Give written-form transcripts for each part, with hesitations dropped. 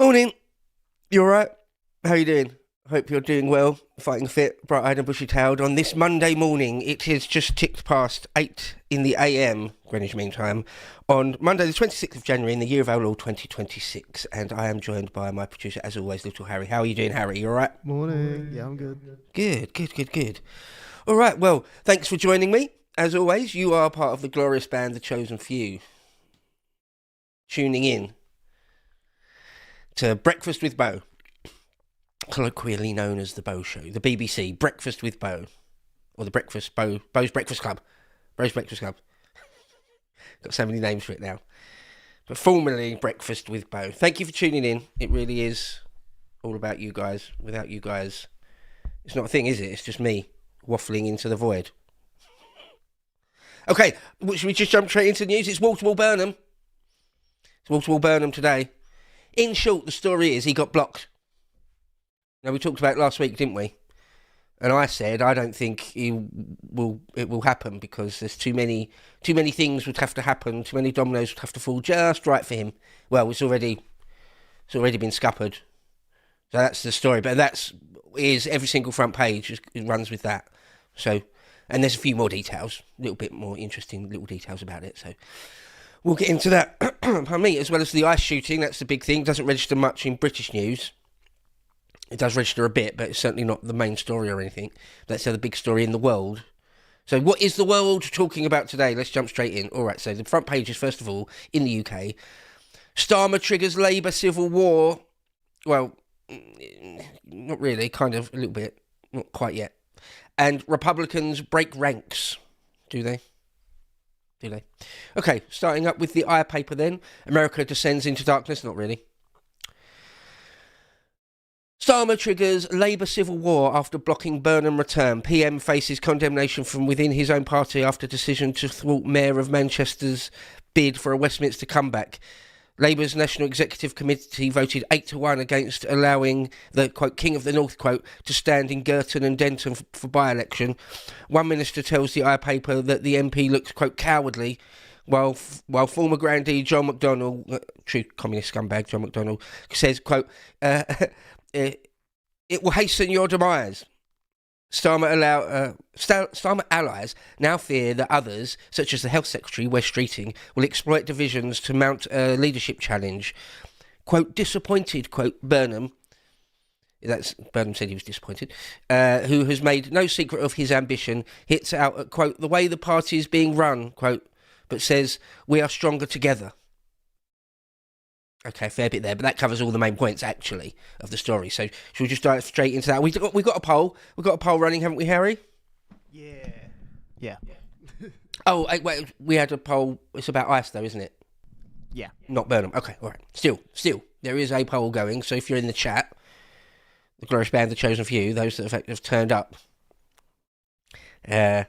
Morning. You alright? How you doing? Hope you're doing well, fighting fit, bright-eyed and bushy-tailed. On this Monday morning, it has just ticked past 8 in the AM, Greenwich Mean Time, on Monday the 26th of January in the year of our Lord 2026. And I am joined by my producer, as always, Little Harry. How are you doing, Harry? You alright? Morning. Yeah, I'm good. Good. Alright, well, thanks for joining me. As always, you are part of the glorious band, The Chosen Few. Tuning in to Breakfast with Beau, colloquially known as the Beau Show, the BBC Breakfast with Beau, or the Beau's Breakfast Club, Beau's Breakfast Club. Got so many names for it now, but formerly Breakfast with Beau. Thank you for tuning in. It really is all about you guys. Without you guys, it's not a thing, is it? It's just me waffling into the void. Okay, should we just jump straight into the news? It's wall-to-wall Burnham. It's wall-to-wall Burnham today. In short, the story is he got blocked. Now, we talked about it last week, didn't we? And I said I don't think it will happen because there's too many things would have to happen, too many dominoes would have to fall just right for him. Well, it's already been scuppered. So that's the story. But is every single front page it runs with that. So, and there's a few more details, a little bit more interesting little details about it. So we'll get into that. Pardon me, as well as the ice shooting. That's the big thing. Doesn't register much in British news. It does register a bit, but it's certainly not the main story or anything. That's the big story in the world. So what is the world talking about today? Let's jump straight in. All right, so the front page is, first of all, in the UK. Starmer triggers Labour civil war. Well, not really, kind of, a little bit. Not quite yet. And Republicans break ranks. Do they? Okay, starting up with the eye paper then. America descends into darkness. Not really. Starmer triggers Labour civil war after blocking Burnham return. PM faces condemnation from within his own party after decision to thwart Mayor of Manchester's bid for a Westminster comeback. Labour's National Executive Committee voted 8-1 against allowing the, quote, King of the North, quote, to stand in Girton and Denton for by-election. One minister tells the eye paper that the MP looks, quote, cowardly, while former grandee John McDonnell, true communist scumbag John McDonnell, says, quote, it will hasten your demise. Starmer allies now fear that others, such as the Health Secretary, Wes Streeting, will exploit divisions to mount a leadership challenge. Quote, disappointed, quote, Burnham said he was disappointed, who has made no secret of his ambition, hits out at, quote, the way the party is being run, quote, but says, we are stronger together. Okay, fair bit there, but that covers all the main points, actually, of the story. So should we just dive straight into that? We got a poll. We've got a poll running, haven't we, Harry? Yeah. Oh, wait, we had a poll. It's about ice, though, isn't it? Yeah. Not Burnham. Okay, all right. Still, there is a poll going. So if you're in the chat, the glorious band, The Chosen Few, those that have turned up, to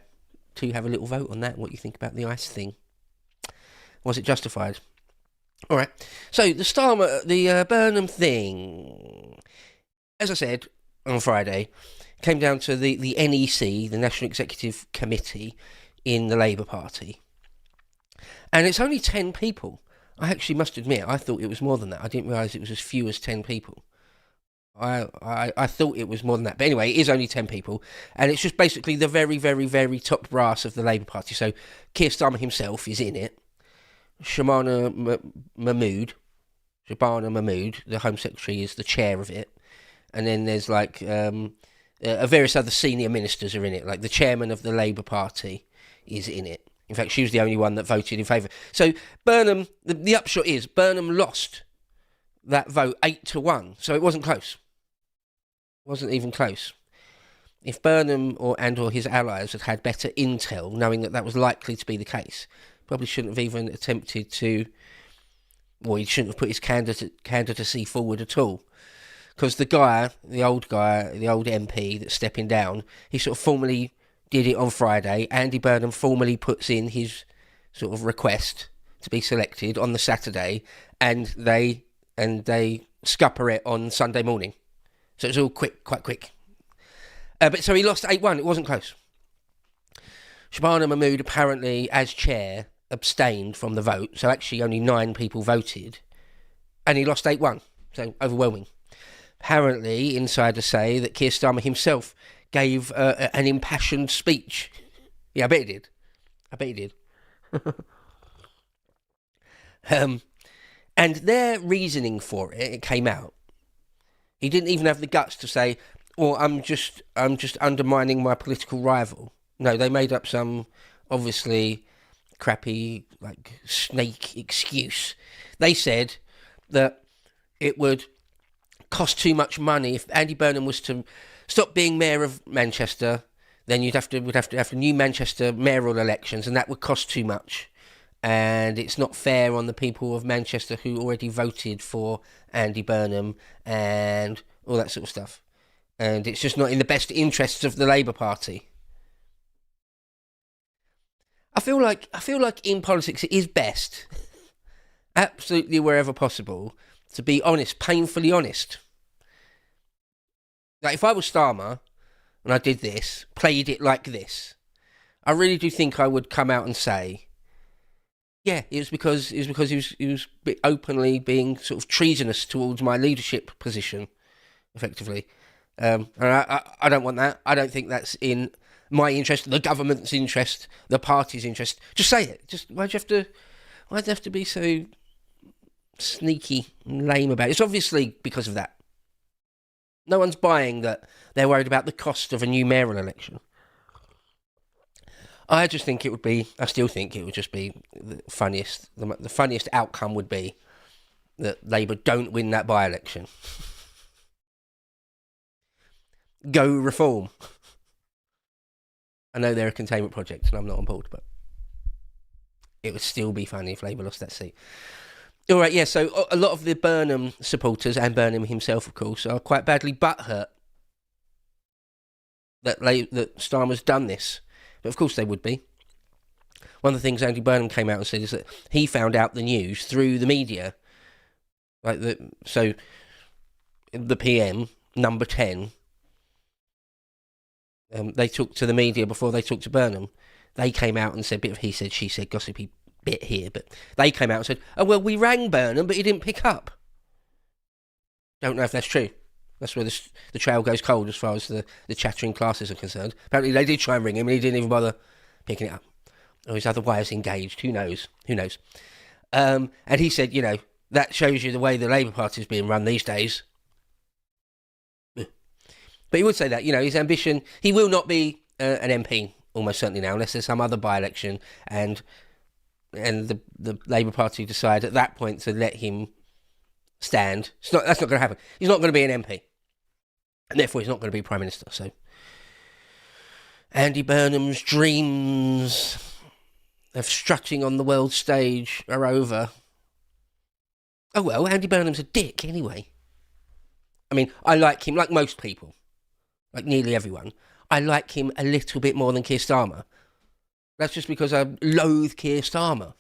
have a little vote on that, what you think about the ice thing. Was it justified? All right, so the Burnham thing, as I said on Friday, came down to the NEC, the National Executive Committee in the Labour Party. And it's only 10 people. I actually must admit, I thought it was more than that. I didn't realise it was as few as 10 people. I thought it was more than that. But anyway, it is only 10 people. And it's just basically the very, very, very top brass of the Labour Party. So Keir Starmer himself is in it. Shabana Mahmood, the Home Secretary, is the chair of it. And then there's like various other senior ministers are in it, like the chairman of the Labour Party is in it. In fact, she was the only one that voted in favour. So Burnham, the upshot is Burnham lost that vote 8-1. So it wasn't close. It wasn't even close. If Burnham or his allies had better intel, knowing that was likely to be the case, probably shouldn't have even attempted to, well, he shouldn't have put his candidacy forward at all. Because the old MP that's stepping down, he sort of formally did it on Friday. Andy Burnham formally puts in his sort of request to be selected on the Saturday, and they scupper it on Sunday morning. So it's all quick, quite quick. But so he lost 8-1. It wasn't close. Shabana Mahmood apparently, as chair, abstained from the vote, so actually only 9 people voted, and he lost 8-1. So overwhelming. Apparently, insiders say that Keir Starmer himself gave an impassioned speech. Yeah, I bet he did. And their reasoning for it came out. He didn't even have the guts to say, "Well, I'm just undermining my political rival." No, they made up some obviously crappy, like, snake excuse. They said that it would cost too much money if Andy Burnham was to stop being mayor of Manchester. Then we'd have to have new Manchester mayoral elections, and that would cost too much. And it's not fair on the people of Manchester who already voted for Andy Burnham and all that sort of stuff. And it's just not in the best interests of the Labour Party. I feel like in politics it is best, absolutely wherever possible, to be honest, painfully honest. Like, if I was Starmer and I did this, played it like this, I really do think I would come out and say, yeah, it was because he was openly being sort of treasonous towards my leadership position, effectively. And I don't want that. I don't think that's in my interest, the government's interest, the party's interest. Just say it. Just why'd you have to be so sneaky and lame about it? It's obviously because of that. No one's buying that they're worried about the cost of a new mayoral election. I still think it would just be the funniest. The funniest outcome would be that Labour don't win that by-election. Go reform. I know they're a containment project and I'm not on board, but it would still be funny if Labour lost that seat. All right, yeah, so a lot of the Burnham supporters, and Burnham himself, of course, are quite badly butthurt that Starmer's done this. But of course they would be. One of the things Andy Burnham came out and said is that he found out the news through the media. So the PM, number 10, they talked to the media before they talked to Burnham. They came out and said, bit of he said, she said, gossipy bit here, but they came out and said, oh, well, we rang Burnham, but he didn't pick up. Don't know if that's true. That's where the trail goes cold as far as the chattering classes are concerned. Apparently they did try and ring him and he didn't even bother picking it up. Or he's otherwise engaged. Who knows? And he said, that shows you the way the Labour Party is being run these days. But he would say that, his ambition, he will not be an MP, almost certainly now, unless there's some other by-election and the Labour Party decide at that point to let him stand. That's not going to happen. He's not going to be an MP. And therefore he's not going to be Prime Minister. So Andy Burnham's dreams of strutting on the world stage are over. Oh well, Andy Burnham's a dick anyway. I mean, I like him, like most people. Like nearly everyone. I like him a little bit more than Keir Starmer. That's just because I loathe Keir Starmer.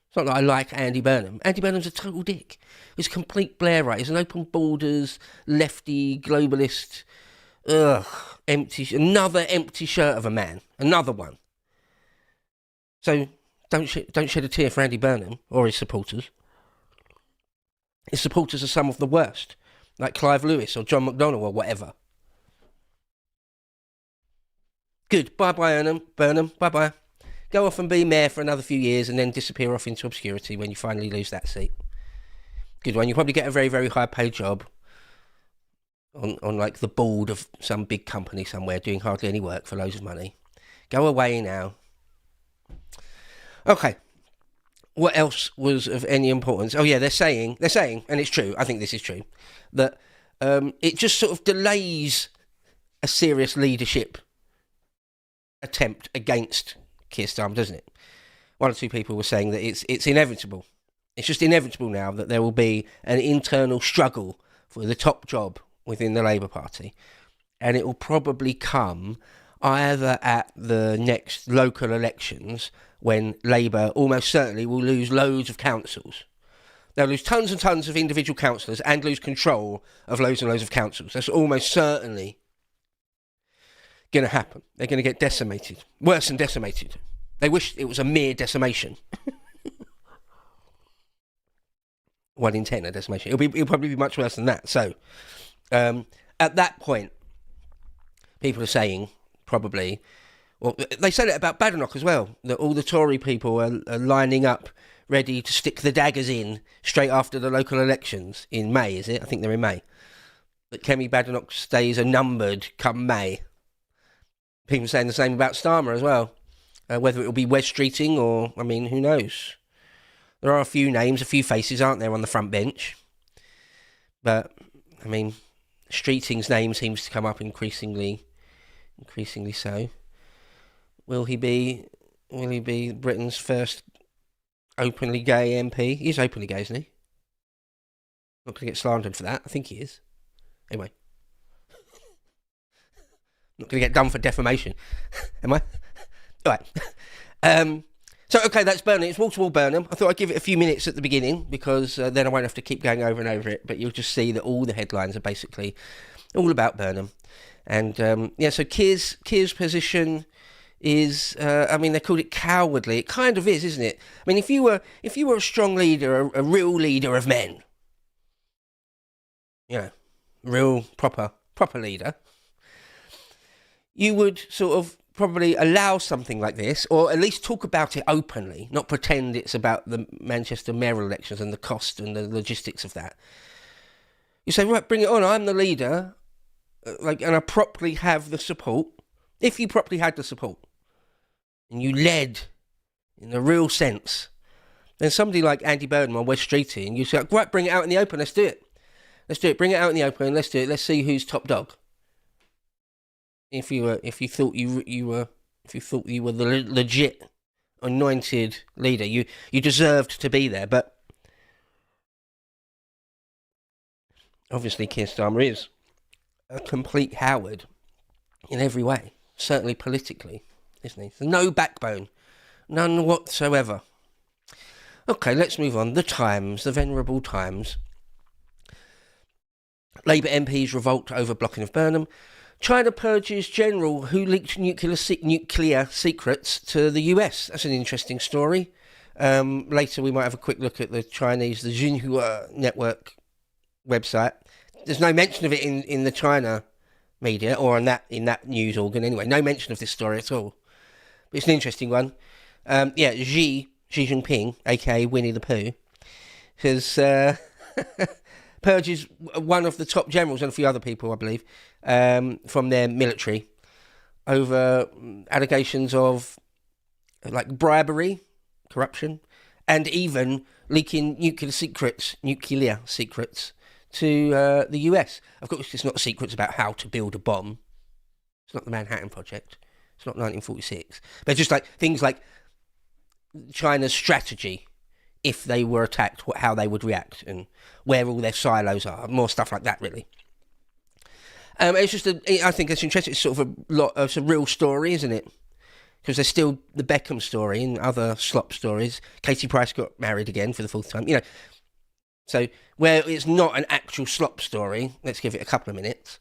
It's not that I like Andy Burnham. Andy Burnham's a total dick. He's a complete Blairite. He's an open borders, lefty, globalist, another empty shirt of a man. Another one. So don't shed a tear for Andy Burnham or his supporters. His supporters are some of the worst, like Clive Lewis or John McDonnell or whatever. Good. Bye-bye, Burnham. Bye-bye. Go off and be mayor for another few years and then disappear off into obscurity when you finally lose that seat. Good one. You'll probably get a very, very high-paid job on like the board of some big company somewhere doing hardly any work for loads of money. Go away now. Okay. What else was of any importance? Oh yeah, they're saying, and it's true, I think this is true, that it just sort of delays a serious leadership attempt against Keir Starmer, doesn't it? One or two people were saying that it's inevitable. It's just inevitable now that there will be an internal struggle for the top job within the Labour Party. And it will probably come either at the next local elections when Labour almost certainly will lose loads of councils. They'll lose tons and tons of individual councillors and lose control of loads and loads of councils. That's almost certainly going to happen. They're going to get decimated. Worse than decimated. They wish it was a mere decimation. 1 in 10 a decimation. It'll probably be much worse than that. So at that point, people are saying probably, well, they said it about Badenoch as well, that all the Tory people are lining up ready to stick the daggers in straight after the local elections in May, is it? I think they're in May. That Kemi Badenoch's days are numbered come May. People saying the same about Starmer as well. Whether it will be West Streeting or, I mean, who knows? There are a few names, a few faces, aren't there, on the front bench? But, I mean, Streeting's name seems to come up increasingly so. Will he be Britain's first openly gay MP? He is openly gay, isn't he? Not going to get slandered for that. I think he is. Anyway. Not going to get done for defamation. Am I? All right. So, okay, that's Burnham. It's wall-to-wall Burnham. I thought I'd give it a few minutes at the beginning because then I won't have to keep going over and over it. But you'll just see that all the headlines are basically all about Burnham. And, so Keir's position is, they called it cowardly. It kind of is, isn't it? I mean, if you were a strong leader, a real leader of men, real proper leader, you would sort of probably allow something like this, or at least talk about it openly, not pretend it's about the Manchester mayoral elections and the cost and the logistics of that. You say, right, bring it on, I'm the leader, and I properly have the support. If you properly had the support, and you led in the real sense, then somebody like Andy Burnham or West Streeting, you say, right, bring it out in the open, let's do it. Bring it out in the open, let's do it, let's see who's top dog. If you thought you were the legit anointed leader, you deserved to be there. But obviously, Keir Starmer is a complete Howard in every way. Certainly politically, isn't he? There's no backbone, none whatsoever. Okay, let's move on. The Times, the venerable Times. Labour MPs revolt over blocking of Burnham. China purges general who leaked nuclear secrets to the US. That's an interesting story. Later we might have a quick look at the Xinhua network website. There's no mention of it in the China media or in that news organ anyway. No mention of this story at all. But it's an interesting one. Xi Jinping, aka Winnie the Pooh, has purges one of the top generals and a few other people, I believe, from their military over allegations of bribery, corruption, and even leaking nuclear secrets to the US. Of course, it's not secrets about how to build a bomb. It's not the Manhattan Project. It's not 1946. But just things like China's strategy if they were attacked, how they would react, and where all their silos are. More stuff like that, really. It's just, I think it's interesting. It's sort of it's a real story, isn't it? Because there's still the Beckham story and other slop stories. Katie Price got married again for the 4th time. So where it's not an actual slop story, let's give it a couple of minutes.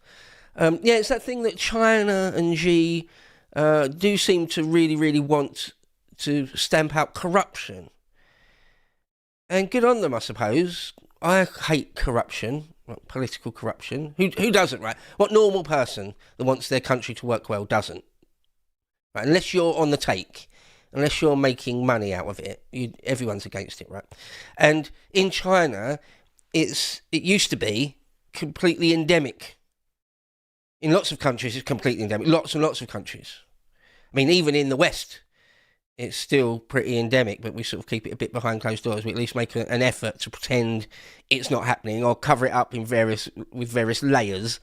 It's that thing that China and Xi do seem to really, really want to stamp out corruption. And good on them, I suppose. I hate corruption, political corruption. Who doesn't, right? What normal person that wants their country to work well doesn't? Right? Unless you're on the take, unless you're making money out of it, everyone's against it, right? And in China, it used to be completely endemic. In lots of countries, it's completely endemic. Lots and lots of countries. I mean, even in the West, it's still pretty endemic, but we sort of keep it a bit behind closed doors. We at least make an effort to pretend it's not happening or cover it up with various layers.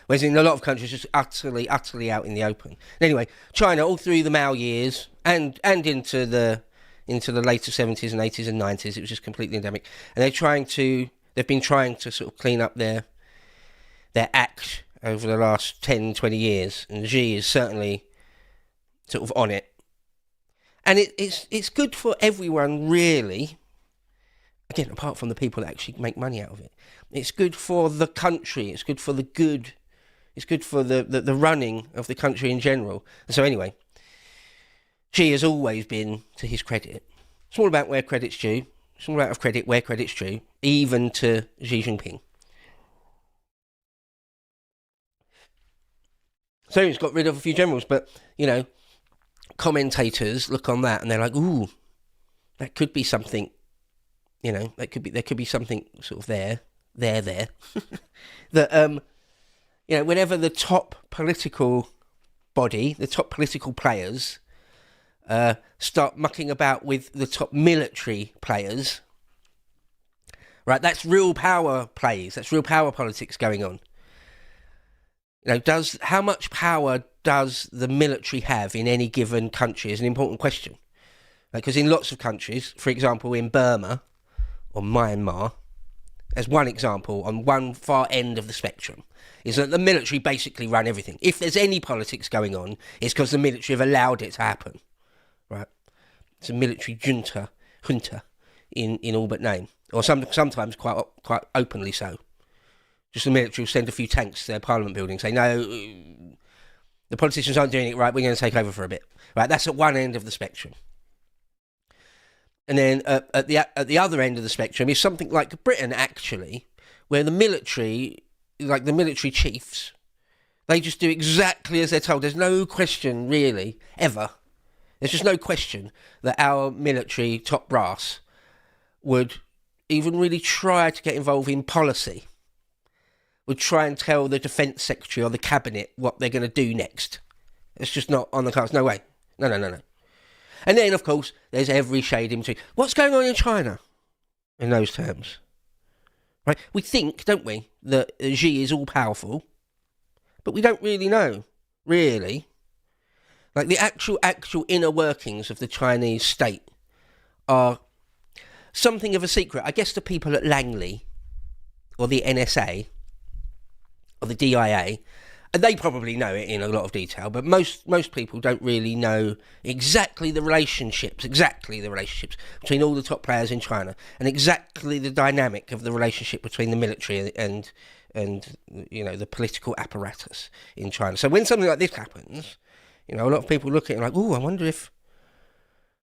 Whereas in a lot of countries, it's utterly out in the open. Anyway, China, all through the Mao years and into the later 70s and 80s and 90s, it was just completely endemic. And they've been trying to sort of clean up their act over the last 10, 20 years. And Xi is certainly sort of on it. And it's good for everyone, really. Again, apart from the people that actually make money out of it. It's good for the country. It's good for the good. It's good for the running of the country in general. And so anyway, Xi has always been, to his credit, it's all about where credit's due. Small amount of credit where credit's due, even to Xi Jinping. So he's got rid of a few generals, but, commentators look on that and they're like, ooh, that could be something, there could be something sort of there, that, whenever the top political body, the top political players, start mucking about with the top military players, right, that's real power plays, that's real power politics going on. How much power does the military have in any given country is an important question. Because in lots of countries, for example, in Burma or Myanmar, as one example, on one far end of the spectrum, is that the military basically run everything. If there's any politics going on, it's because the military have allowed it to happen. Right? It's a military junta in all but name. Or sometimes quite openly so. Just the military will send a few tanks to their parliament building, say, no, the politicians aren't doing it right, we're going to take over for a bit. Right, that's at one end of the spectrum. And then at the other end of the spectrum is something like Britain, actually, where the military, like the military chiefs, they just do exactly as they're told. There's no question, really, ever. There's just no question that our military top brass would even really try to get involved in policy, would try and tell the defence secretary or the cabinet what they're going to do next. It's just not on the cards. No way. No. And then, of course, there's every shade in between. What's going on in China in those terms? Right? We think, don't we, that Xi is all-powerful, but we don't really know, really. Like, the actual inner workings of the Chinese state are something of a secret. I guess the people at Langley, or the NSA, or the DIA, and they probably know it in a lot of detail, but most people don't really know exactly the relationships between all the top players in China, and exactly the dynamic of the relationship between the military and the political apparatus in China. So when something like this happens, a lot of people look at it like, oh, I wonder if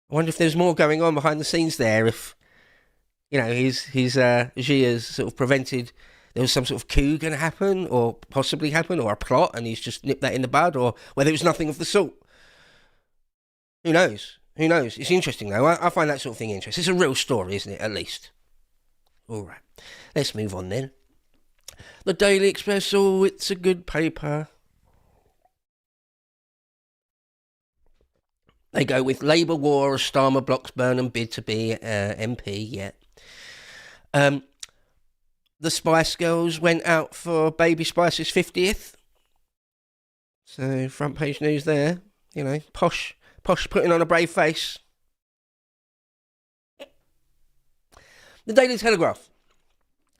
there's more going on behind the scenes there. If Xi has sort of prevented. There was some sort of coup going to happen, or possibly happen, or a plot, and he's just nipped that in the bud, or whether it was nothing of the sort. Who knows? It's interesting, though. I find that sort of thing interesting. It's a real story, isn't it, at least? All right. Let's move on, then. The Daily Express, oh, it's a good paper. They go with Labour war as Starmer blocks Burnham bid to be MP, yeah. The Spice Girls went out for Baby Spice's 50th. So, front page news there. Posh putting on a brave face. The Daily Telegraph.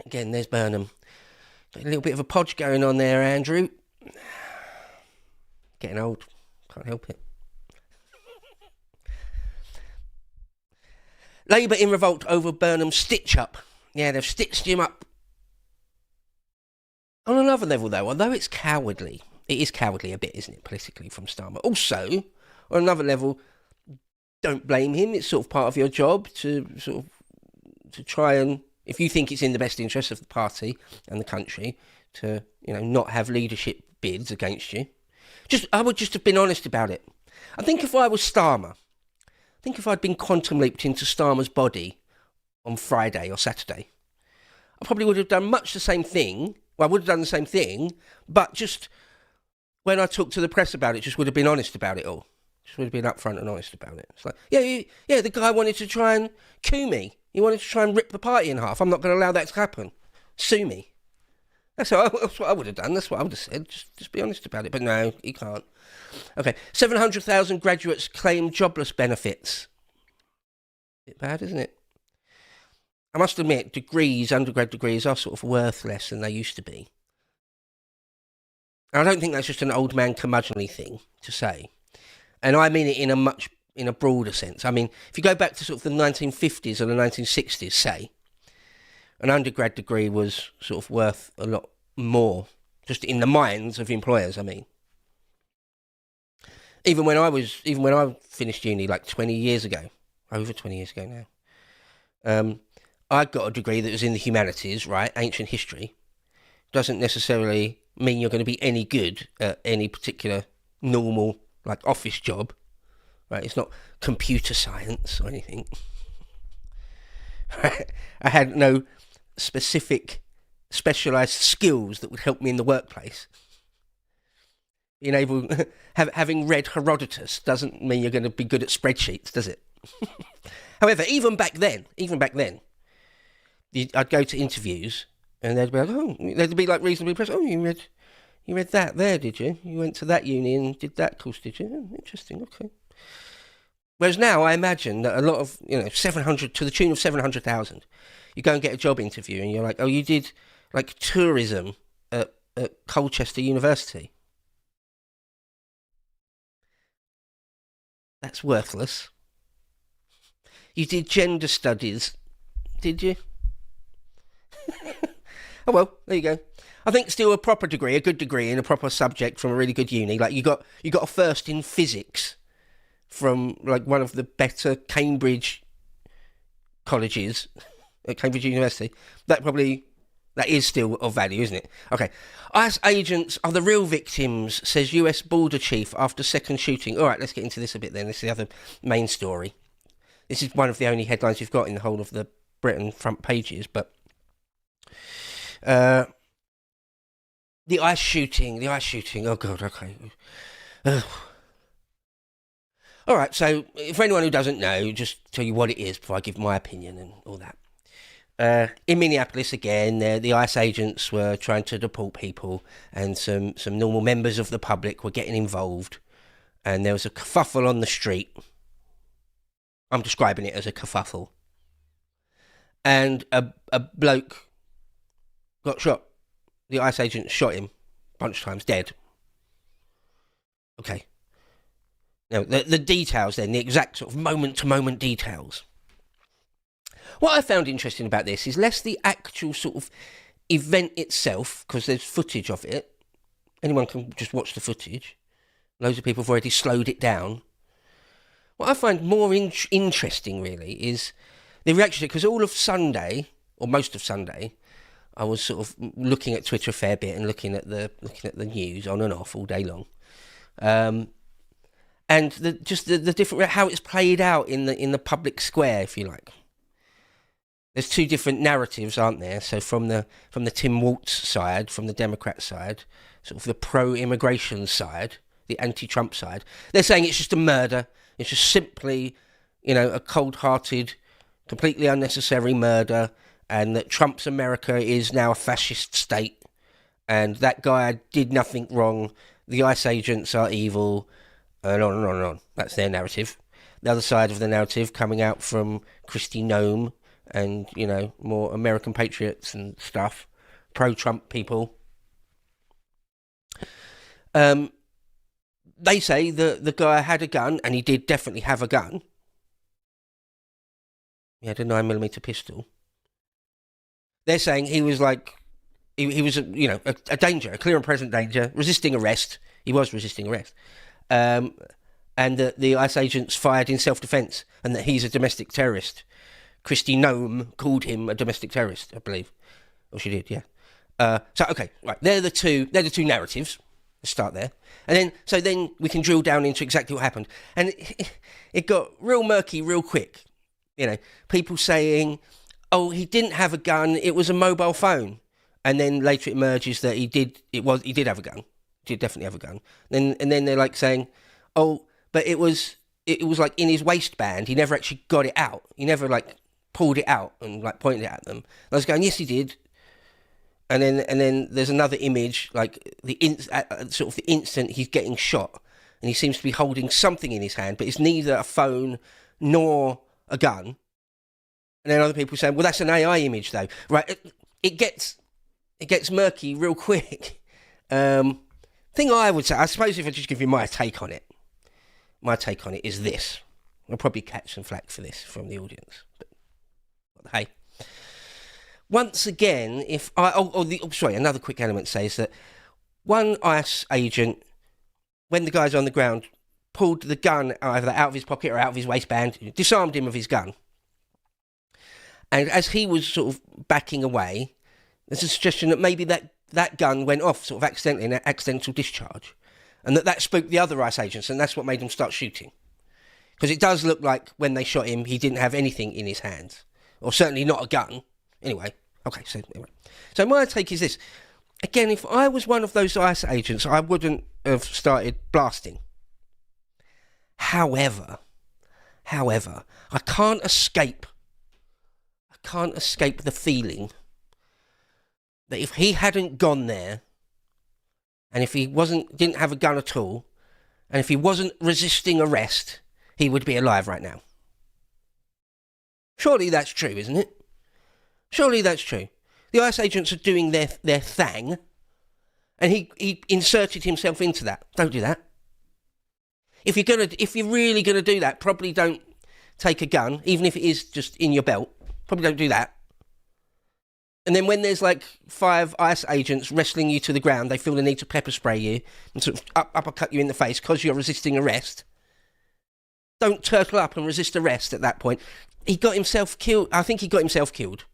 Again, there's Burnham. Got a little bit of a podge going on there, Andrew. Getting old. Can't help it. Labour in revolt over Burnham's stitch-up. Yeah, they've stitched him up. On another level, though, although it's cowardly, it is cowardly a bit, isn't it, politically, from Starmer. Also, on another level, don't blame him. It's sort of part of your job to try and, if you think it's in the best interest of the party and the country, to not have leadership bids against you. I would just have been honest about it. I think if I was Starmer, if I'd been quantum leaped into Starmer's body on Friday or Saturday, I probably would have done much the same thing. Well, I would have done the same thing, but just when I talked to the press about it, just would have been honest about it all. Just would have been upfront and honest about it. It's like, yeah, the guy wanted to try and coup me. He wanted to try and rip the party in half. I'm not going to allow that to happen. Sue me. That's what I would have done. That's what I would have said. Just be honest about it. But no, he can't. Okay, 700,000 graduates claim jobless benefits. Bit bad, isn't it? I must admit, undergrad degrees, are sort of worth less than they used to be. I don't think that's just an old man curmudgeonly thing to say. And I mean it in a broader sense. I mean, if you go back to sort of the 1950s or the 1960s, say, an undergrad degree was sort of worth a lot more, just in the minds of employers, I mean. Even when I finished uni like 20 years ago, over 20 years ago now, I got a degree that was in the humanities, right? Ancient history. Doesn't necessarily mean you're going to be any good at any particular normal, like, office job, right? It's not computer science or anything. I had no specific, specialised skills that would help me in the workplace. Being able, having read Herodotus doesn't mean you're going to be good at spreadsheets, does it? However, even back then, I'd go to interviews and they'd be like, oh, they'd be like reasonably impressed. Oh, you read that there, did you? You went to that uni and did that course, did you? Oh, interesting, okay. Whereas now, I imagine that a lot of, 700, to the tune of 700,000, you go and get a job interview and you're like, oh, you did, like, tourism at Colchester University. That's worthless. You did gender studies, did you? Oh, well, there you go. I think still a proper degree, a good degree in a proper subject from a really good uni. Like, you got a first in physics from, like, one of the better Cambridge colleges at Cambridge University. That is still of value, isn't it? Okay. ICE agents are the real victims, says US border chief after second shooting. All right, let's get into this a bit then. This is the other main story. This is one of the only headlines you've got in the whole of the Britain front pages, but the ICE shooting, oh God, okay. All right, so for anyone who doesn't know, just tell you what it is before I give my opinion and all that. In Minneapolis again, the ICE agents were trying to deport people, and some normal members of the public were getting involved, and there was a kerfuffle on the street. I'm describing it as a kerfuffle. And a bloke got shot. The ICE agent shot him a bunch of times, dead. Okay. Now, the details then, the exact sort of moment-to-moment details. What I found interesting about this is less the actual sort of event itself, because there's footage of it. Anyone can just watch the footage. Loads of people have already slowed it down. What I find more interesting, really, is the reaction, because all of Sunday, or most of Sunday, I was sort of looking at Twitter a fair bit and looking at the news on and off all day long. And the different, how it's played out in the public square, if you like. There's two different narratives, aren't there? So from the Tim Walz side, from the Democrat side, sort of the pro-immigration side, the anti-Trump side, they're saying it's just a murder. It's just simply, a cold-hearted, completely unnecessary murder, and that Trump's America is now a fascist state, and that guy did nothing wrong. The ICE agents are evil, and on and on and on. That's their narrative. The other side of the narrative coming out from Kristi Noem and, more American patriots and stuff, pro-Trump people. They say that the guy had a gun, and he did definitely have a gun. He had a 9mm pistol. They're saying he was like, he was, a danger, a clear and present danger, resisting arrest. He was resisting arrest. And that the ICE agents fired in self-defense, and that he's a domestic terrorist. Kristi Noem called him a domestic terrorist, I believe. Or she did, yeah. So, okay, right, they're the two narratives. Let's start there. And then we can drill down into exactly what happened. And it got real murky real quick. People saying, oh, he didn't have a gun, it was a mobile phone. And then later it emerges that he did have a gun. He did definitely have a gun. And then they're like saying, oh, but it was like in his waistband. He never actually got it out. He never like pulled it out and like pointed it at them. And I was going, yes, he did. And then there's another image, like sort of the instant he's getting shot, and he seems to be holding something in his hand, but it's neither a phone nor a gun. And then other people saying, well, that's an AI image, though, right? It gets murky real quick. Thing I would say, I suppose, if I just give you my take on it is this. I'll probably catch some flack for this from the audience, but hey. Once again, another quick element says that one ICE agent, when the guy's on the ground, pulled the gun either out of his pocket or out of his waistband, disarmed him of his gun. And as he was sort of backing away, there's a suggestion that maybe that gun went off sort of accidentally, an accidental discharge, and that spooked the other ICE agents, and that's what made them start shooting. Because it does look like when they shot him, he didn't have anything in his hands, or certainly not a gun. Anyway, okay, so my take is this. Again, if I was one of those ICE agents, I wouldn't have started blasting. However, I can't escape the feeling that if he hadn't gone there, and if he didn't have a gun at all, and if he wasn't resisting arrest, he would be alive right now. Surely that's true, isn't it? Surely that's true. The ICE agents are doing their thing, and he inserted himself into that. Don't do that. If you're really gonna do that, probably don't take a gun, even if it is just in your belt. Probably don't do that. And then when there's like 5 ICE agents wrestling you to the ground, they feel the need to pepper spray you and sort of uppercut you in the face because you're resisting arrest. Don't turtle up and resist arrest at that point. He got himself killed. I think he got himself killed.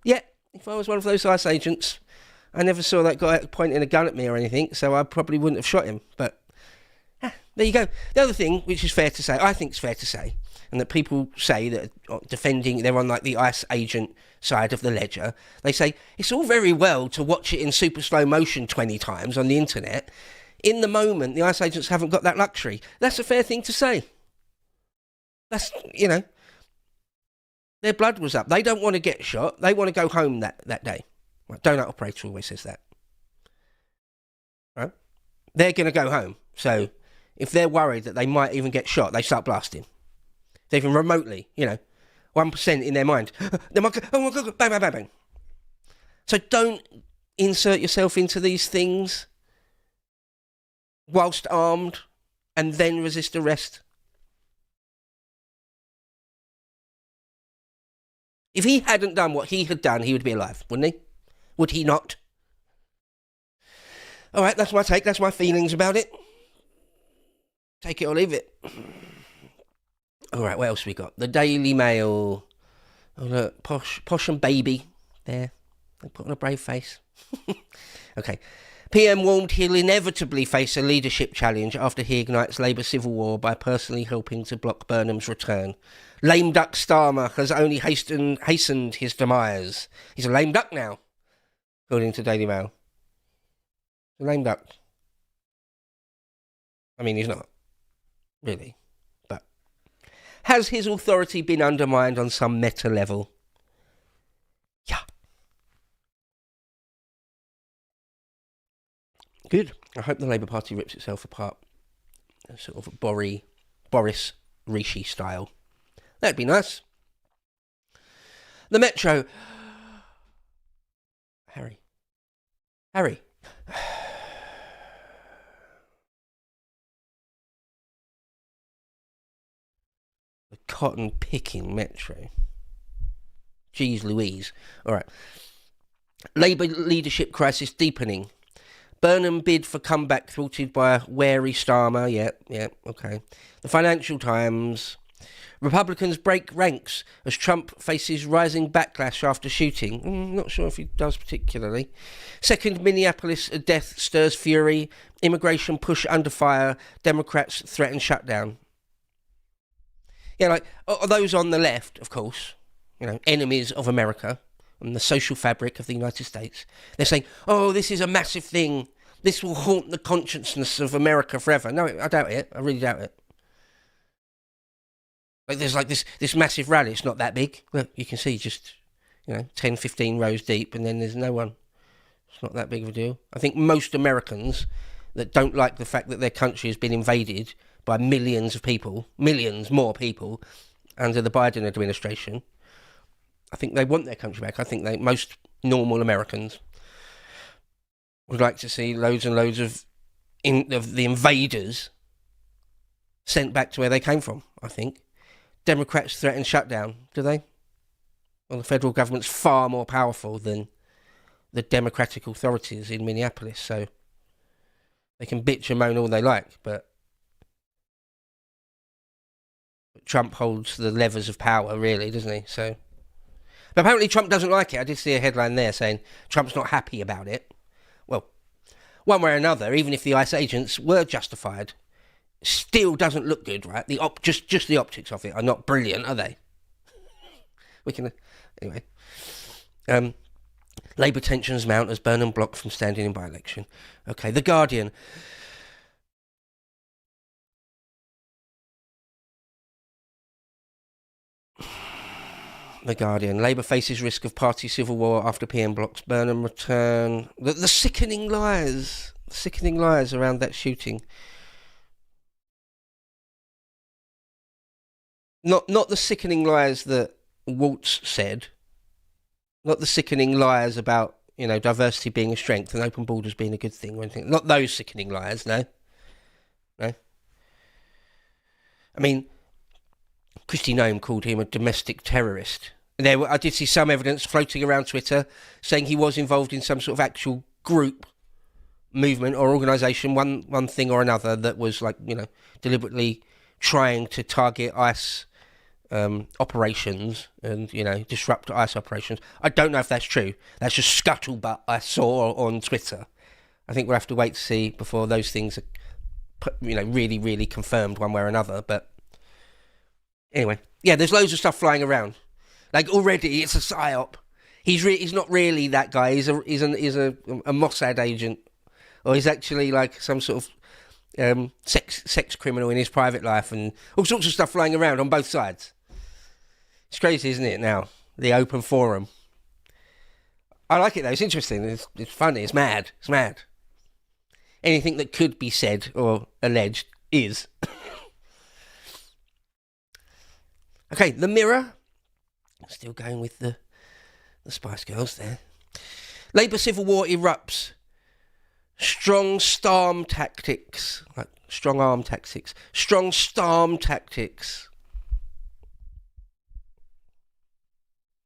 Yeah, if I was one of those ICE agents, I never saw that guy pointing a gun at me or anything, so I probably wouldn't have shot him. But there you go. The other thing, which is fair to say, I think it's fair to say, and that people say that defending, they're on like the ICE agent side of the ledger, they say it's all very well to watch it in super slow motion 20 times on the internet. In the moment, the ICE agents haven't got that luxury. That's a fair thing to say. That's, their blood was up. They don't want to get shot. They want to go home that day. Right, donut operator always says that. Right? They're going to go home. So if they're worried that they might even get shot, they start blasting. They even remotely, 1% in their mind. Oh my God, bang, bang, bang, bang. So don't insert yourself into these things whilst armed and then resist arrest. If he hadn't done what he had done, he would be alive, wouldn't he? Would he not? All right, that's my take. That's my feelings about it. Take it or leave it. All right, what else we got? The Daily Mail. Oh, look, Posh and Baby. There. They put on a brave face. Okay. PM warned he'll inevitably face a leadership challenge after he ignites Labour civil war by personally helping to block Burnham's return. Lame duck Starmer has only hastened his demise. He's a lame duck now, according to Daily Mail. A lame duck. I mean, he's not. Really. But has his authority been undermined on some meta level? Yeah. Good. I hope the Labour Party rips itself apart. Sort of Boris Rishi style. That'd be nice. The Metro. Harry. The cotton picking Metro. Jeez Louise. All right. Labour leadership crisis deepening. Burnham bid for comeback thwarted by a wary Starmer. Yeah, okay. The Financial Times. Republicans break ranks as Trump faces rising backlash after shooting. Not sure if he does particularly. Second Minneapolis death stirs fury. Immigration push under fire. Democrats threaten shutdown. Yeah, like those on the left, of course, enemies of America and the social fabric of the United States. They're saying, oh, this is a massive thing. This will haunt the consciousness of America forever. No, I doubt it. I really doubt it. Like there's like this massive rally. It's not that big. Look, you can see just 10, 15 rows deep, and then there's no one. It's not that big of a deal. I think most Americans that don't like the fact that their country has been invaded by millions of people, millions more people, under the Biden administration, I think they want their country back. I think most normal Americans would like to see loads and loads of the invaders sent back to where they came from, I think. Democrats threaten shutdown, do they? Well, the federal government's far more powerful than the democratic authorities in Minneapolis, so they can bitch and moan all they like, but Trump holds the levers of power, really, doesn't he? So But apparently Trump doesn't like it. I did see a headline there saying Trump's not happy about it. Well, one way or another, even if the ICE agents were justified, still doesn't look good, right? Just the optics of it are not brilliant, are they? We can... Anyway. Labour tensions mount as Burnham blocked from standing in by-election. Okay, The Guardian. The Guardian. Labour faces risk of party civil war after PM blocks Burnham return. The sickening lies. The sickening lies around that shooting. Not the sickening lies that Waltz said. Not the sickening lies about, diversity being a strength and open borders being a good thing or anything. Not those sickening lies, no. No. I mean, Kristi Noem called him a domestic terrorist. I did see some evidence floating around Twitter saying he was involved in some sort of actual group, movement or organisation, one thing or another, that was deliberately trying to target ICE operations and, disrupt ICE operations. I don't know if that's true. That's just scuttlebutt I saw on Twitter. I think we'll have to wait to see before those things are, really, really confirmed one way or another. But anyway, yeah, there's loads of stuff flying around. Like, already, it's a psyop. He's not really that guy. He's a Mossad agent, or he's actually like some sort of sex criminal in his private life, and all sorts of stuff flying around on both sides. It's crazy, isn't it? Now, the open forum. I like it though. It's interesting. It's funny. It's mad. It's mad. Anything that could be said or alleged is. Okay, The Mirror. Still going with the Spice Girls there. Labour civil war erupts. Strong storm tactics. Like strong arm tactics. Strong storm tactics.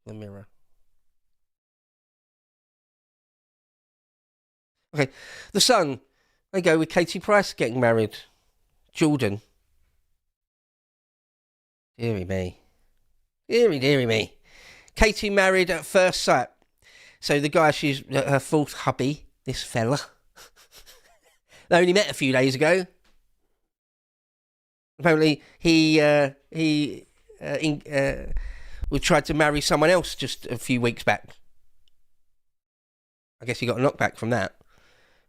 The Mirror. Okay, The Sun. They go with Katie Price getting married. Jordan. Deary me. Deary me. Katie married at first sight. So the guy, she's her fourth hubby, this fella. They only met a few days ago. Apparently he tried to marry someone else just a few weeks back. I guess he got a knockback from that.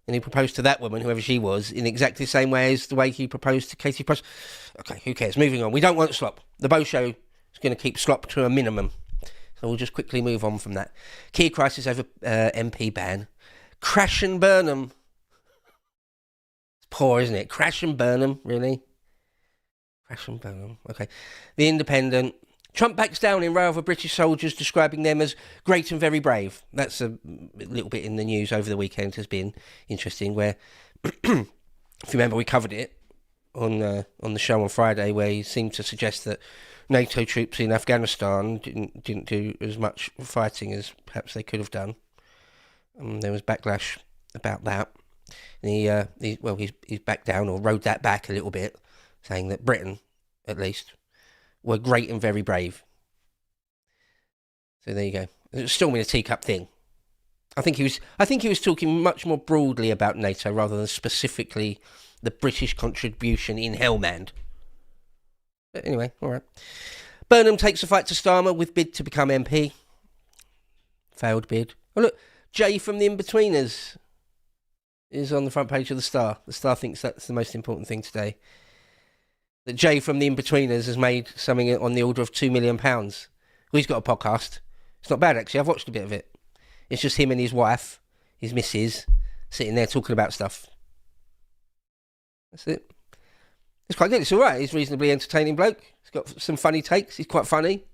And he proposed to that woman, whoever she was, in exactly the same way as the way he proposed to Katie Price. Okay, who cares? Moving on. We don't want slop. The Beau show is going to keep slop to a minimum. So we'll just quickly move on from that. Key crisis over MP ban. Crash and Burnham. It's poor, isn't it? Crash and Burnham, really? Crash and Burnham. Okay. The Independent. Trump backs down in row over British soldiers, describing them as great and very brave. That's a little bit in the news over the weekend, has been interesting, where, if you remember, we covered it on the show on Friday, where he seemed to suggest that NATO troops in Afghanistan didn't do as much fighting as perhaps they could have done. There was backlash about that. And he's backed down, or rode that back a little bit, saying that Britain, at least, were great and very brave. So there you go. It's still been a teacup thing. I think he was talking much more broadly about NATO rather than specifically the British contribution in Helmand. But anyway, all right. Burnham takes a fight to Starmer with bid to become MP. Failed bid. Oh look, Jay from the In-Betweeners is on the front page of the Star. The Star thinks that's the most important thing today. That Jay from the In-Betweeners has made something on the order of £2 million. Well, he's got a podcast. It's not bad, actually. I've watched a bit of it. It's just him and his wife, his missus, sitting there talking about stuff. That's it. It's quite good. It's all right. He's a reasonably entertaining bloke. He's got some funny takes. He's quite funny.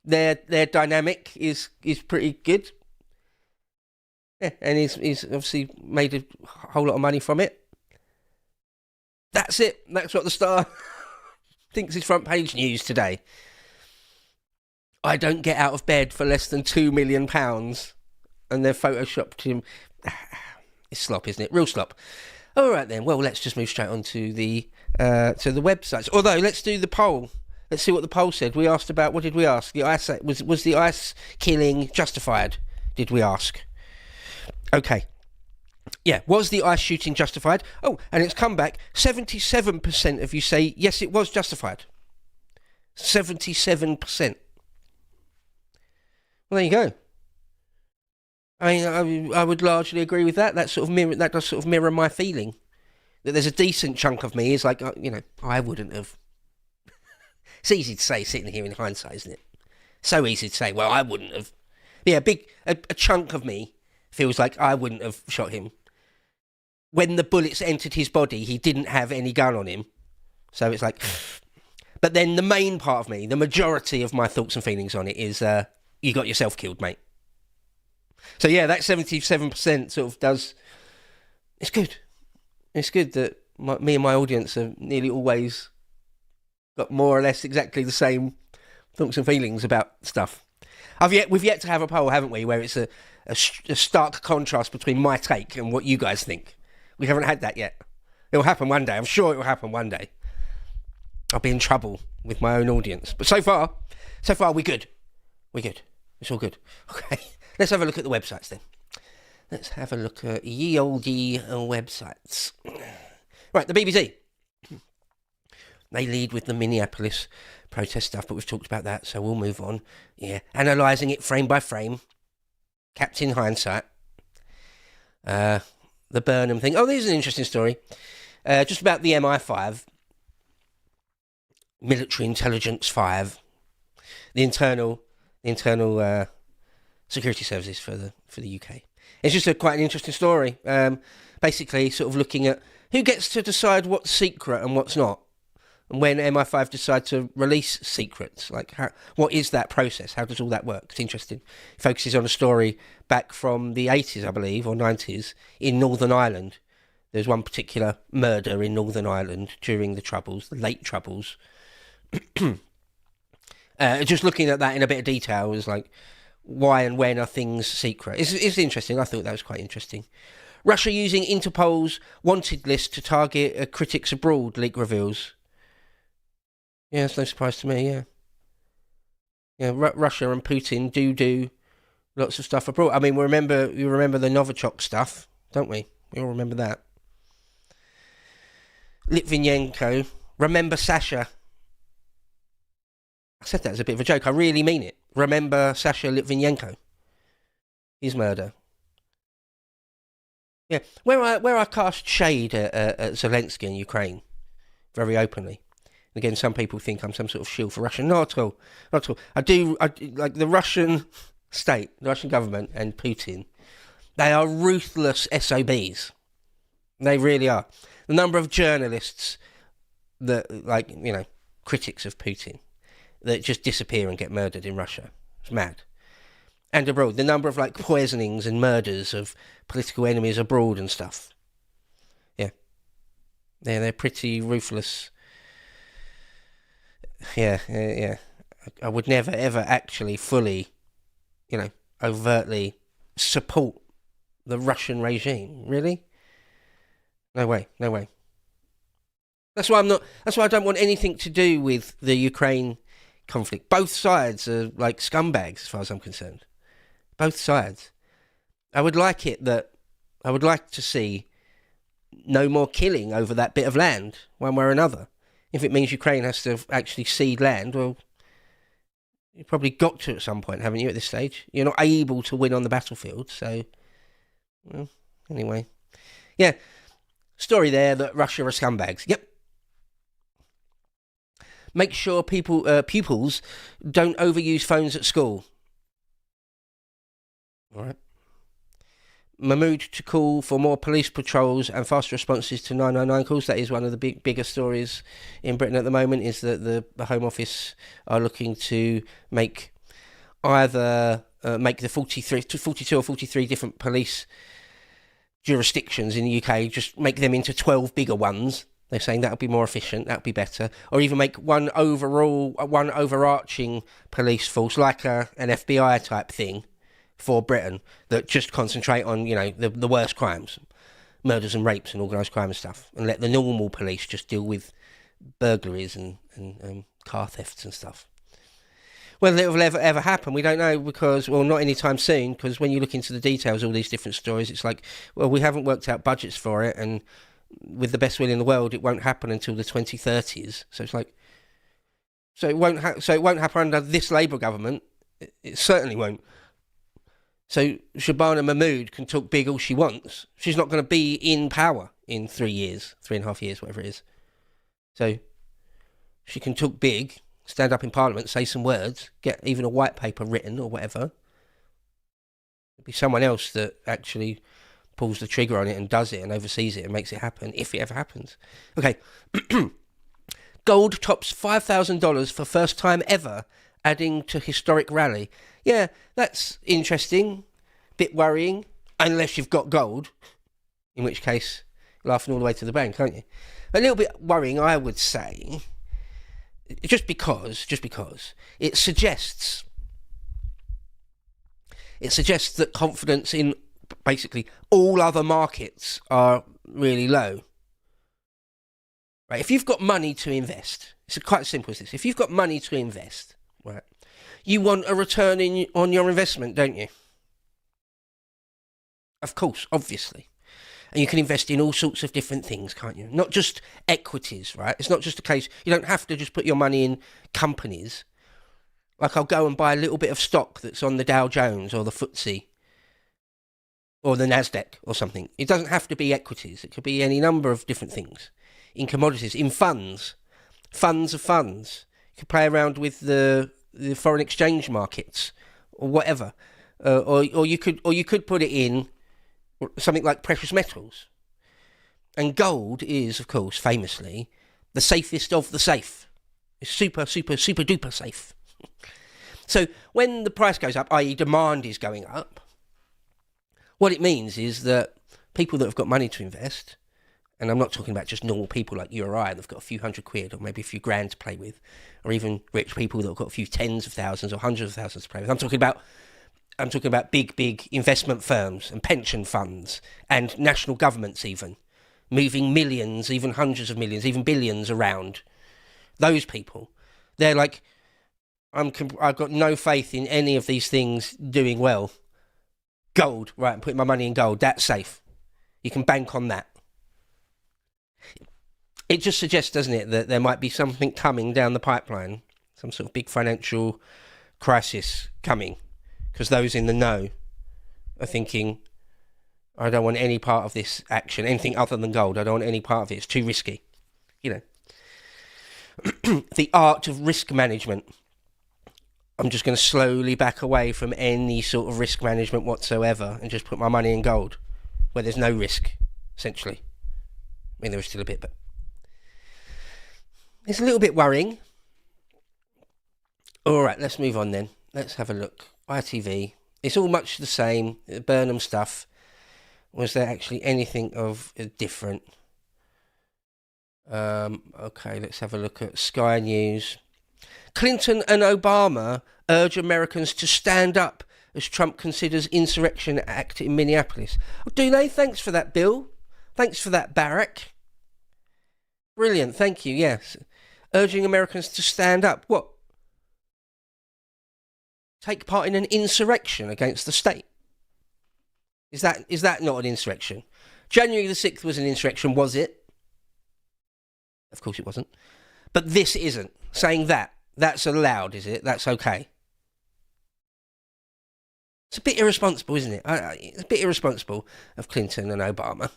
Their dynamic is pretty good. Yeah, and he's obviously made a whole lot of money from it. That's it. That's what the Star thinks is front page news today. I don't get out of bed for less than £2 million, and they've photoshopped him. It's slop, isn't it? Real slop. All right then. Well, let's just move straight on to the websites. Although, let's do the poll. Let's see what the poll said. We asked about, what did we ask? The ice was the ice killing justified? Did we ask? Okay. Yeah, was the ice shooting justified? Oh, and it's come back. 77% of you say yes, it was justified. 77%. Well, there you go. I mean, I would largely agree with that. That does sort of mirror my feeling that there's a decent chunk of me is like, I wouldn't have. It's easy to say sitting here in hindsight, isn't it? So easy to say, well, I wouldn't have. Yeah, a chunk of me feels like I wouldn't have shot him. When the bullets entered his body, he didn't have any gun on him. So it's like, but then the main part of me, the majority of my thoughts and feelings on it is, you got yourself killed, mate. So yeah, that 77% sort of does. It's good. It's good that me and my audience have nearly always got more or less exactly the same thoughts and feelings about stuff. We've yet to have a poll, haven't we, where it's a stark contrast between my take and what you guys think. We haven't had that yet. It'll happen one day. I'm sure it will happen one day. I'll be in trouble with my own audience. But so far, we're good. We're good. It's all good. Okay. Let's have a look at the websites then. Let's have a look at ye olde websites. Right, the BBC. They lead with the Minneapolis protest stuff, but we've talked about that, so we'll move on. Yeah, analysing it frame by frame. Captain Hindsight. The Burnham thing. Oh, there's an interesting story. Just about the MI5. Military Intelligence 5. The internal security services for the UK. It's just quite an interesting story. Basically, sort of looking at who gets to decide what's secret and what's not, and when MI5 decide to release secrets. Like, what is that process? How does all that work? It's interesting. It focuses on a story back from the 80s, I believe, or 90s, in Northern Ireland. There's one particular murder in Northern Ireland during the Troubles, the late Troubles. Just looking at that in a bit of detail is like, why and when are things secret? It's interesting. I thought that was quite interesting. Russia using Interpol's wanted list to target critics abroad, leak reveals. Yeah, it's no surprise to me, yeah. Yeah, Russia and Putin do lots of stuff abroad. I mean, we remember the Novichok stuff, don't we? We all remember that. Litvinenko. Remember Sasha. I said that as a bit of a joke. I really mean it. Remember Sasha Litvinenko. His murder. Yeah, where I cast shade at Zelensky in Ukraine, very openly. Again, some people think I'm some sort of shield for Russia. Not at all. Not at all. I do like the Russian state, the Russian government and Putin. They are ruthless SOBs. They really are. The number of journalists that, critics of Putin, that just disappear and get murdered in Russia. It's mad. And abroad. The number of, poisonings and murders of political enemies abroad and stuff. Yeah. They're pretty ruthless. Yeah. I would never, ever actually fully, overtly support the Russian regime. Really? No way. That's why I don't want anything to do with the Ukraine conflict. Both sides are like scumbags as far as I'm concerned. Both sides. I would like to see no more killing over that bit of land, one way or another. If it means Ukraine has to actually cede land, well, you've probably got to at some point, haven't you, at this stage? You're not able to win on the battlefield, so... Well, anyway. Yeah, story there that Russia are scumbags. Yep. Make sure pupils don't overuse phones at school. All right. Mahmood to call for more police patrols and faster responses to 999 calls. That is one of the bigger stories in Britain at the moment, is that the Home Office are looking to make either make the 42 or 43 different police jurisdictions in the UK, just make them into 12 bigger ones. They're saying that'll be more efficient, that'll be better. Or even make one overarching police force, like an FBI type thing for Britain, that just concentrate on, the worst crimes, murders and rapes and organised crime and stuff, and let the normal police just deal with burglaries and car thefts and stuff. Whether it will ever happen, we don't know, because, well, not anytime soon, because when you look into the details, all these different stories, it's like, well, we haven't worked out budgets for it, and with the best will in the world, it won't happen until the 2030s. So it's like, so it won't happen under this Labour government. It certainly won't. So Shabana Mahmood can talk big all she wants. She's not going to be in power in 3 years, 3.5 years, whatever it is. So she can talk big, stand up in Parliament, say some words, get even a white paper written or whatever. It'll be someone else that actually pulls the trigger on it and does it and oversees it and makes it happen, if it ever happens. Okay. Gold tops $5,000 for first time ever, adding to historic rally. Yeah, that's interesting. Bit worrying, unless you've got gold, in which case you're laughing all the way to the bank, aren't you? A little bit worrying, I would say, just because it suggests that confidence in basically all other markets are really low. Right? If you've got money to invest, it's quite as simple as this. If you've got money to invest, right, you want a return on your investment, don't you? Of course, obviously. And you can invest in all sorts of different things, can't you? Not just equities, right? It's not just a case, you don't have to just put your money in companies. Like, I'll go and buy a little bit of stock that's on the Dow Jones or the FTSE or the Nasdaq or something. It doesn't have to be equities. It could be any number of different things. In commodities, in funds of funds. You could play around with the foreign exchange markets or whatever. Or you could put it in something like precious metals. And gold is, of course, famously, the safest of the safe. It's super, super, super duper safe. So when the price goes up, i.e. demand is going up, what it means is that people that have got money to invest, and I'm not talking about just normal people like you or I that've got a few £100 or maybe a few grand to play with, or even rich people that have got a few tens of thousands or hundreds of thousands to play with. I'm talking about big investment firms and pension funds and national governments even, moving millions, even hundreds of millions, even billions around. Those people, they're like, I've got no faith in any of these things doing well. Gold, right, I'm putting my money in gold, that's safe. You can bank on that. It just suggests, doesn't it, that there might be something coming down the pipeline, some sort of big financial crisis coming, because those in the know are thinking, I don't want any part of this action, anything other than gold. I don't want any part of it. It's too risky. You know, the art of risk management. I'm just going to slowly back away from any sort of risk management whatsoever and just put my money in gold, where there's no risk, essentially. I mean, there is still a bit, but it's a little bit worrying. All right, let's move on then. Let's have a look. ITV. It's all much the same. Burnham stuff. Was there actually anything of different? Okay, let's have a look at Sky News. Clinton and Obama urge Americans to stand up as Trump considers insurrection act in Minneapolis. Oh, do they? Thanks for that, Bill. Thanks for that, Barack. Brilliant, thank you, yes. Urging Americans to stand up. What? Take part in an insurrection against the state? Is that not an insurrection? January the 6th was an insurrection, was it? Of course it wasn't. But this isn't. Saying that's allowed, is it? That's okay. It's a bit irresponsible, isn't it? It's a bit irresponsible of Clinton and Obama.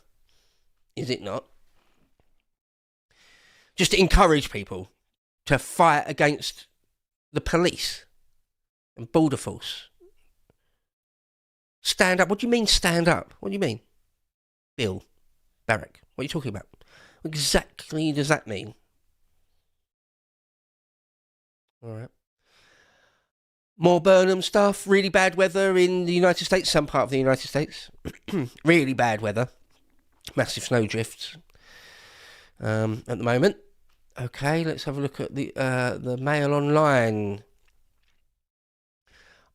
Is it not? Just to encourage people to fight against the police and border force. Stand up. What do you mean stand up? What do you mean? Bill, Barack, what are you talking about? What exactly does that mean? All right. More Burnham stuff. Really bad weather in the United States, some part of the United States. Really bad weather. Massive snow drifts at the moment. Okay, let's have a look at the Mail Online.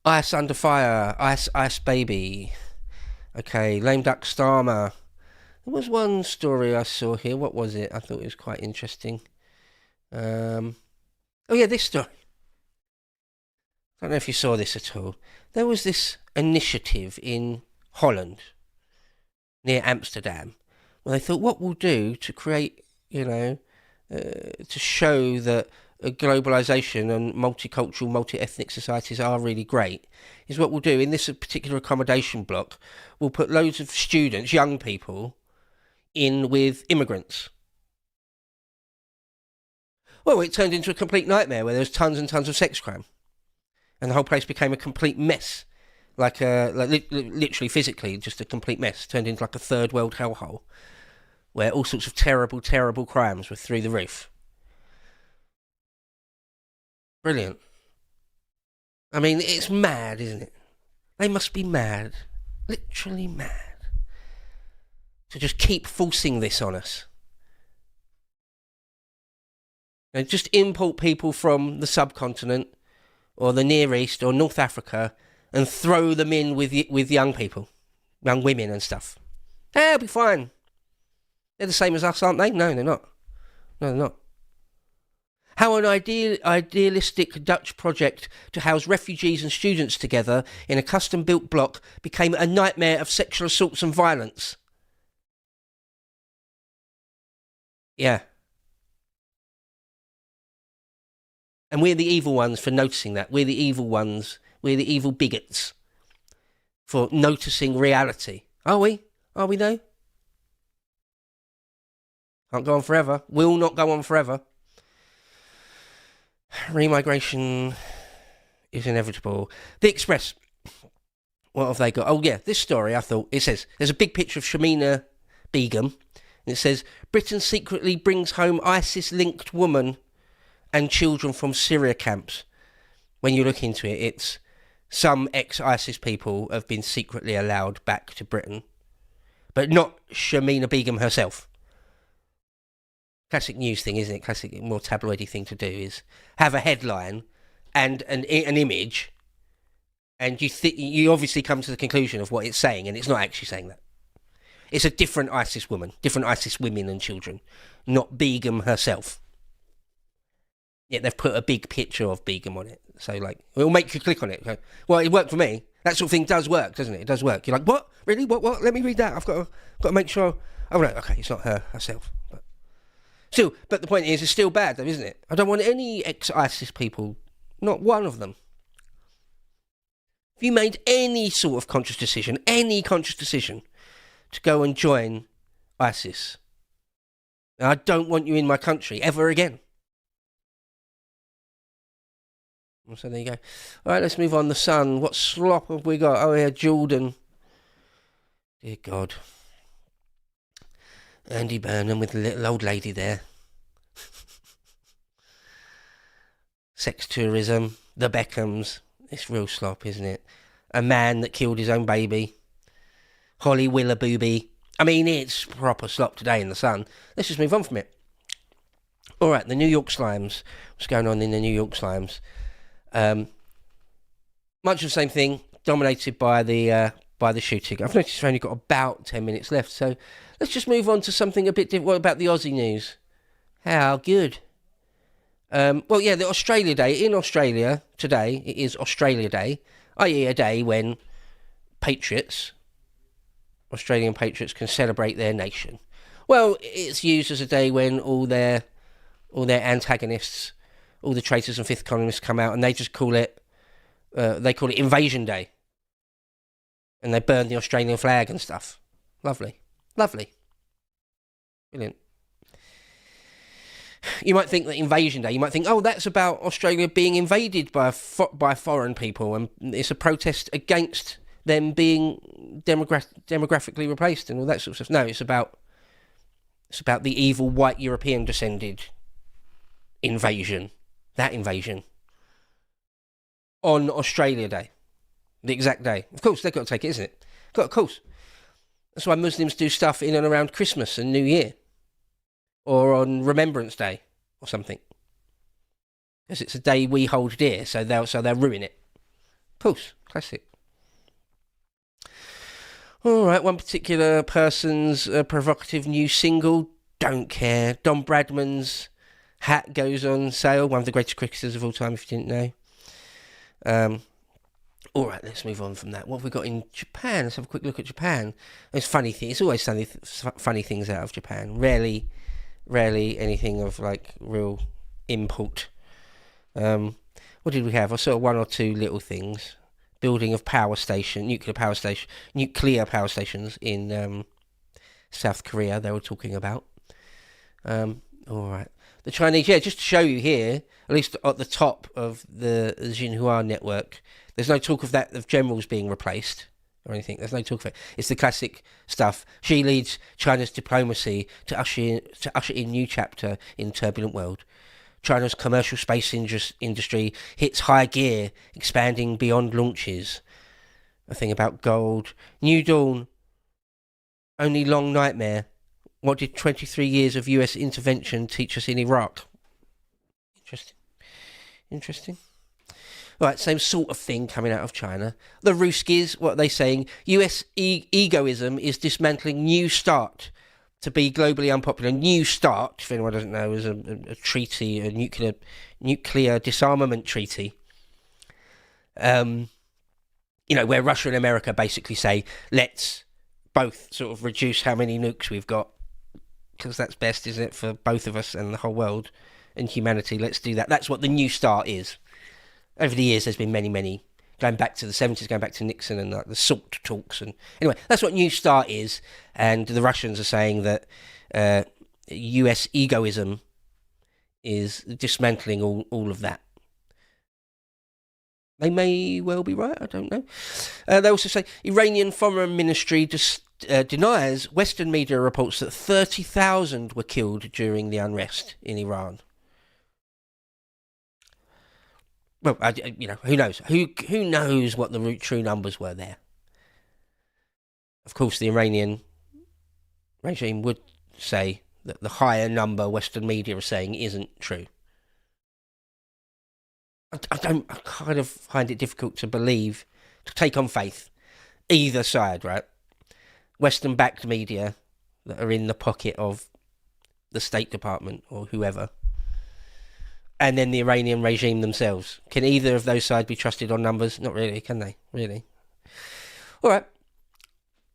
Ice under fire. Ice baby. Okay, lame duck Starmer. There was one story I saw here. What was it? I thought it was quite interesting. Oh yeah, this story. I don't know if you saw this at all. There was this initiative in Holland, near Amsterdam, where they thought, what we'll do to create, to show that globalization and multicultural, multi-ethnic societies are really great, is what we'll do in this particular accommodation block, we'll put loads of students, young people, in with immigrants. Well, it turned into a complete nightmare where there was tons and tons of sex crime. And the whole place became a complete mess. Literally, physically, just a complete mess. Turned into like a third world hellhole. Where all sorts of terrible, terrible crimes were through the roof. Brilliant. I mean, it's mad, isn't it? They must be mad. Literally mad. To just keep forcing this on us. And just import people from the subcontinent or the Near East or North Africa and throw them in with young people, young women and stuff. They'll be fine. They're the same as us, aren't they? No, they're not. No, they're not. How an idealistic Dutch project to house refugees and students together in a custom-built block became a nightmare of sexual assaults and violence. Yeah. And we're the evil ones for noticing that. We're the evil ones. We're the evil bigots for noticing reality. Are we? Are we though? Can't go on forever. Will not go on forever. Remigration is inevitable. The Express. What have they got? Oh yeah, this story I thought, it says, there's a big picture of Shamina Begum. And it says, Britain secretly brings home ISIS-linked woman and children from Syria camps. When you look into it, it's some ex-ISIS people have been secretly allowed back to Britain. But not Shamina Begum herself. Classic news thing, isn't it? Classic, more tabloidy thing to do is have a headline and an image, and you obviously come to the conclusion of what it's saying, and it's not actually saying that. It's a different ISIS woman, different ISIS women and children, not Begum herself. Yet they've put a big picture of Begum on it, so like it'll make you click on it. Well, it worked for me. That sort of thing does work, doesn't it? It does work. You're like, what? Really? What? Let me read that. I've got to make sure. Oh no, okay, it's not her herself. But still, but the point is, it's still bad, though, isn't it? I don't want any ex-ISIS people, not one of them. If you made any sort of conscious decision to go and join ISIS, I don't want you in my country ever again. So there you go. All right, let's move on. The Sun. What slop have we got? Oh, yeah, Jordan. Dear God. Andy Burnham with the little old lady there. Sex tourism. The Beckhams. It's real slop, isn't it? A man that killed his own baby. Holly Willoughby. I mean, it's proper slop today in the Sun. Let's just move on from it. All right, the New York Slimes. What's going on in the New York Slimes? Much of the same thing, dominated by the shooting. I've noticed we've only got about 10 minutes left, so let's just move on to something a bit different. What about the Aussie news? How good. Well, yeah, the Australia Day. In Australia today, it is Australia Day, i.e. a day when Australian patriots can celebrate their nation. Well, it's used as a day when all their antagonists, all the traitors and fifth columnists come out, and they just call it, Invasion Day. And they burn the Australian flag and stuff. Lovely. Lovely. Brilliant. You might think that Invasion Day, you might think, oh, that's about Australia being invaded by foreign people, and it's a protest against them being demographically replaced and all that sort of stuff. No, it's about the evil white European descended invasion. That invasion. On Australia Day. The exact day. Of course, they've got to take it, isn't it? Of course. That's why Muslims do stuff in and around Christmas and New Year. Or on Remembrance Day. Or something. Because it's a day we hold dear, so they'll ruin it. Of course. Classic. Alright, one particular person's provocative new single. Don't care. Don Bradman's hat goes on sale. One of the greatest cricketers of all time, if you didn't know. All right, let's move on from that. What have we got in Japan? Let's have a quick look at Japan. There's funny things. It's always funny things out of Japan. Rarely anything of like real import. What did we have? I saw one or two little things. Building of nuclear power stations in South Korea. They were talking about. All right, the Chinese. Yeah, just to show you here, at least at the top of the Xinhua network. There's no talk of generals being replaced or anything. There's no talk of it. It's the classic stuff. Xi leads China's diplomacy to usher in new chapter in turbulent world. China's commercial space industry hits high gear, expanding beyond launches. A thing about gold. New dawn. Only long nightmare. What did 23 years of US intervention teach us in Iraq? Interesting. Right, same sort of thing coming out of China. The Ruskies, what are they saying? US egoism is dismantling New START to be globally unpopular. New START, if anyone doesn't know, is a treaty, a nuclear disarmament treaty. Where Russia and America basically say, let's both sort of reduce how many nukes we've got, because that's best, isn't it, for both of us and the whole world and humanity. Let's do that. That's what the New START is. Over the years, there's been many, going back to the 70s, going back to Nixon and the SALT talks. And anyway, that's what New START is. And the Russians are saying that US egoism is dismantling all of that. They may well be right, I don't know. They also say Iranian Foreign Ministry denies Western media reports that 30,000 were killed during the unrest in Iran. Well, who knows? Who knows what the true numbers were there? Of course, the Iranian regime would say that the higher number Western media are saying isn't true. I kind of find it difficult to take on faith, either side, right? Western-backed media that are in the pocket of the State Department or whoever. And then the Iranian regime themselves. Can either of those sides be trusted on numbers? Not really, can they? Really? All right.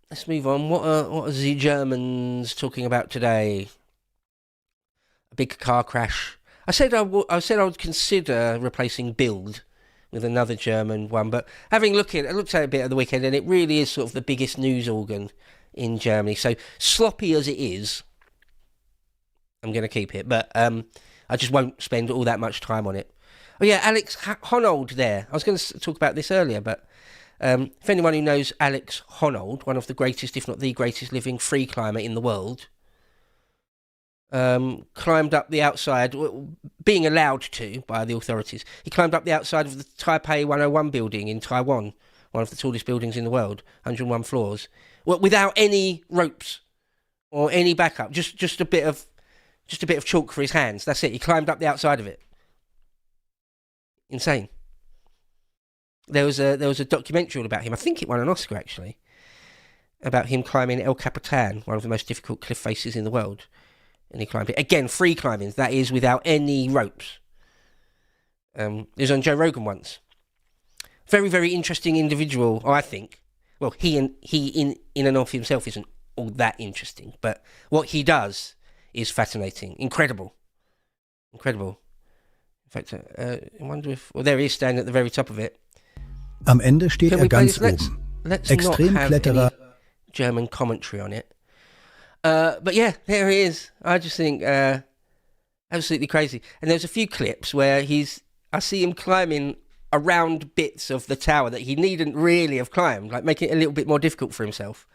Let's move on. What are the Germans talking about today? A big car crash. I said I would consider replacing Bild with another German one, but I looked at it a bit at the weekend, and it really is sort of the biggest news organ in Germany. So sloppy as it is, I'm going to keep it, but I just won't spend all that much time on it. Oh yeah, Alex Honnold there. I was going to talk about this earlier, but if anyone who knows Alex Honnold, one of the greatest, if not the greatest living free climber in the world, climbed up the outside, being allowed to by the authorities. He climbed up the outside of the Taipei 101 building in Taiwan, one of the tallest buildings in the world, 101 floors, without any ropes or any backup, just a bit of chalk for his hands. That's it. He climbed up the outside of it. Insane. There was a documentary all about him. I think it won an Oscar actually, about him climbing El Capitan, one of the most difficult cliff faces in the world. And he climbed it. Again, free climbing. That is without any ropes. He was on Joe Rogan once. Very, very interesting individual, I think. Well, he in and of himself isn't all that interesting, but what he does is fascinating. Incredible. In fact, I wonder if... Well, there he is, standing at the very top of it. Am Ende steht ganz oben. Let's not have any German commentary on it. But yeah, there he is. I just think absolutely crazy. And there's a few clips where I see him climbing around bits of the tower that he needn't really have climbed, like making it a little bit more difficult for himself,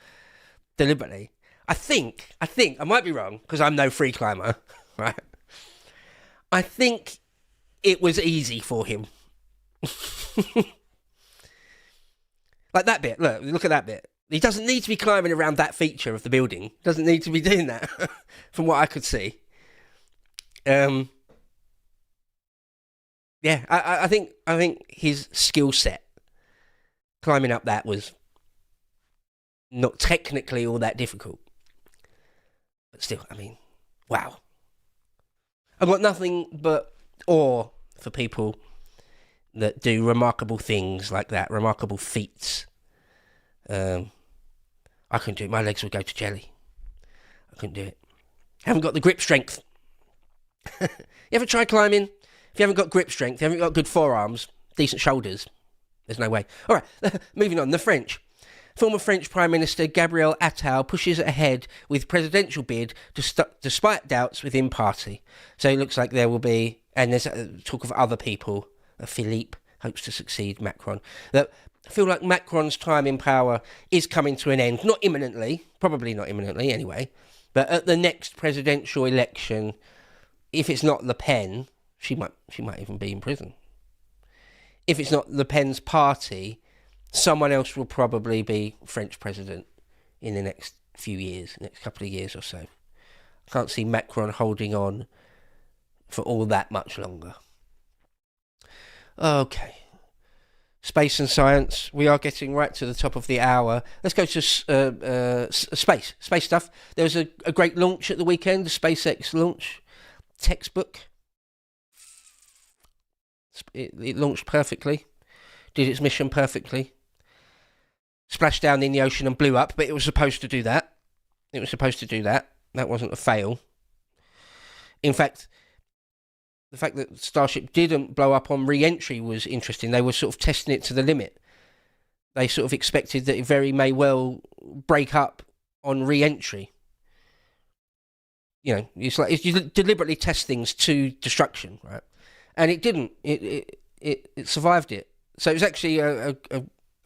deliberately. I think, I might be wrong, because I'm no free climber, right? I think it was easy for him. Like that bit, look at that bit. He doesn't need to be climbing around that feature of the building. Doesn't need to be doing that, from what I could see. Yeah, I think his skill set climbing up that was not technically all that difficult. But still, I mean, wow. I've got nothing but awe for people that do remarkable things like that, remarkable feats. I couldn't do it. My legs would go to jelly. I couldn't do it. Haven't got the grip strength. You ever try climbing? If you haven't got grip strength, you haven't got good forearms, decent shoulders, there's no way. All right, moving on. The French. Former French Prime Minister Gabriel Attal pushes ahead with presidential bid despite doubts within party. So it looks like there will be, and there's talk of other people. Philippe hopes to succeed Macron. That I feel like Macron's time in power is coming to an end. Not imminently, probably not imminently anyway, but at the next presidential election, if it's not Le Pen, she might even be in prison. If it's not Le Pen's party, someone else will probably be French president in the next few years, next couple of years or so. I can't see Macron holding on for all that much longer. Okay. Space and science. We are getting right to the top of the hour. Let's go to space stuff. There was a great launch at the weekend, the SpaceX launch. Textbook. It launched perfectly. Did its mission perfectly. Splashed down in the ocean and blew up, but it was supposed to do that. That wasn't a fail. In fact, the fact that Starship didn't blow up on re-entry was interesting. They were sort of testing it to the limit. They sort of expected that it very may well break up on re-entry. You know, you deliberately test things to destruction, right? And it didn't. It survived it. So it was actually a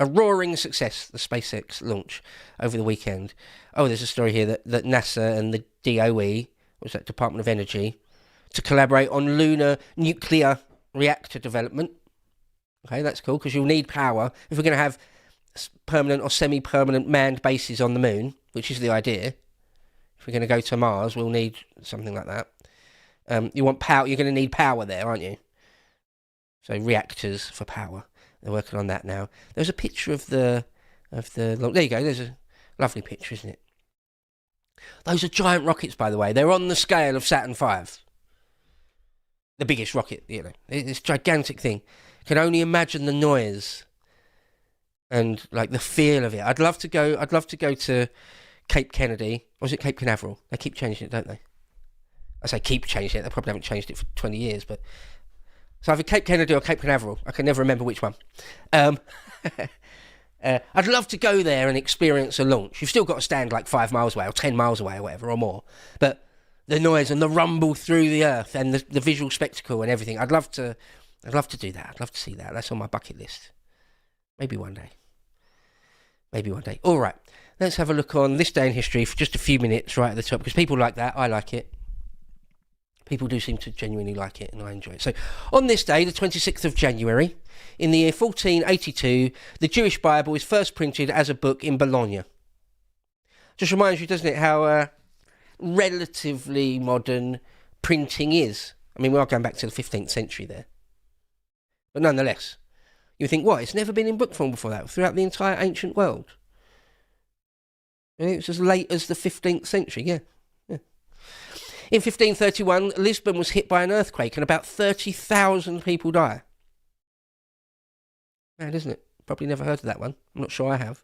roaring success, the SpaceX launch over the weekend. Oh, there's a story here that NASA and the DOE, what's that, Department of Energy, to collaborate on lunar nuclear reactor development. Okay, that's cool, because you'll need power. If we're going to have permanent or semi-permanent manned bases on the moon, which is the idea, if we're going to go to Mars, we'll need something like that. You want power. You're going to need power there, aren't you? So reactors for power. They're working on that now. There's a picture of the. There you go. There's a lovely picture, isn't it? Those are giant rockets, by the way. They're on the scale of Saturn V. The biggest rocket, you know. It's a gigantic thing. Can only imagine the noise and like the feel of it. I'd love to go to Cape Kennedy. Or was it Cape Canaveral? They keep changing it, don't they? I say keep changing it. They probably haven't changed it for 20 years, but so either Cape Kennedy or Cape Canaveral. I can never remember which one. I'd love to go there and experience a launch. You've still got to stand like 5 miles away or 10 miles away or whatever or more. But the noise and the rumble through the earth and the visual spectacle and everything. I'd love to do that. I'd love to see that. That's on my bucket list. Maybe one day. All right. Let's have a look on this day in history for just a few minutes right at the top, because people like that. I like it. People do seem to genuinely like it, and I enjoy it. So, on this day, the 26th of January, in the year 1482, the Jewish Bible is first printed as a book in Bologna. Just reminds you, doesn't it, how relatively modern printing is. I mean, we are going back to the 15th century there. But nonetheless, you think, what, it's never been in book form before that, throughout the entire ancient world? It was as late as the 15th century, yeah. In 1531, Lisbon was hit by an earthquake and about 30,000 people die. Mad, isn't it? Probably never heard of that one. I'm not sure I have.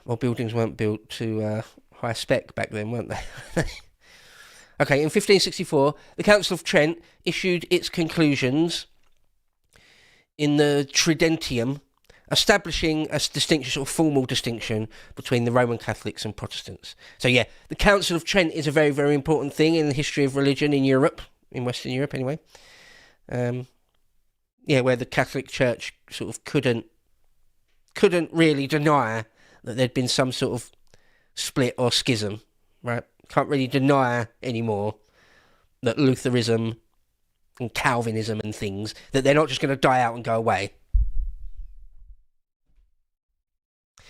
Well, buildings weren't built to high spec back then, weren't they? Okay, in 1564, the Council of Trent issued its conclusions in the Tridentium, establishing a distinction, sort of formal distinction between the Roman Catholics and Protestants. So yeah, the Council of Trent is a very, very important thing in the history of religion in Europe, in Western Europe anyway. Where the Catholic Church sort of couldn't really deny that there'd been some sort of split or schism, right? Can't really deny anymore that Lutheranism and Calvinism and things, that they're not just going to die out and go away.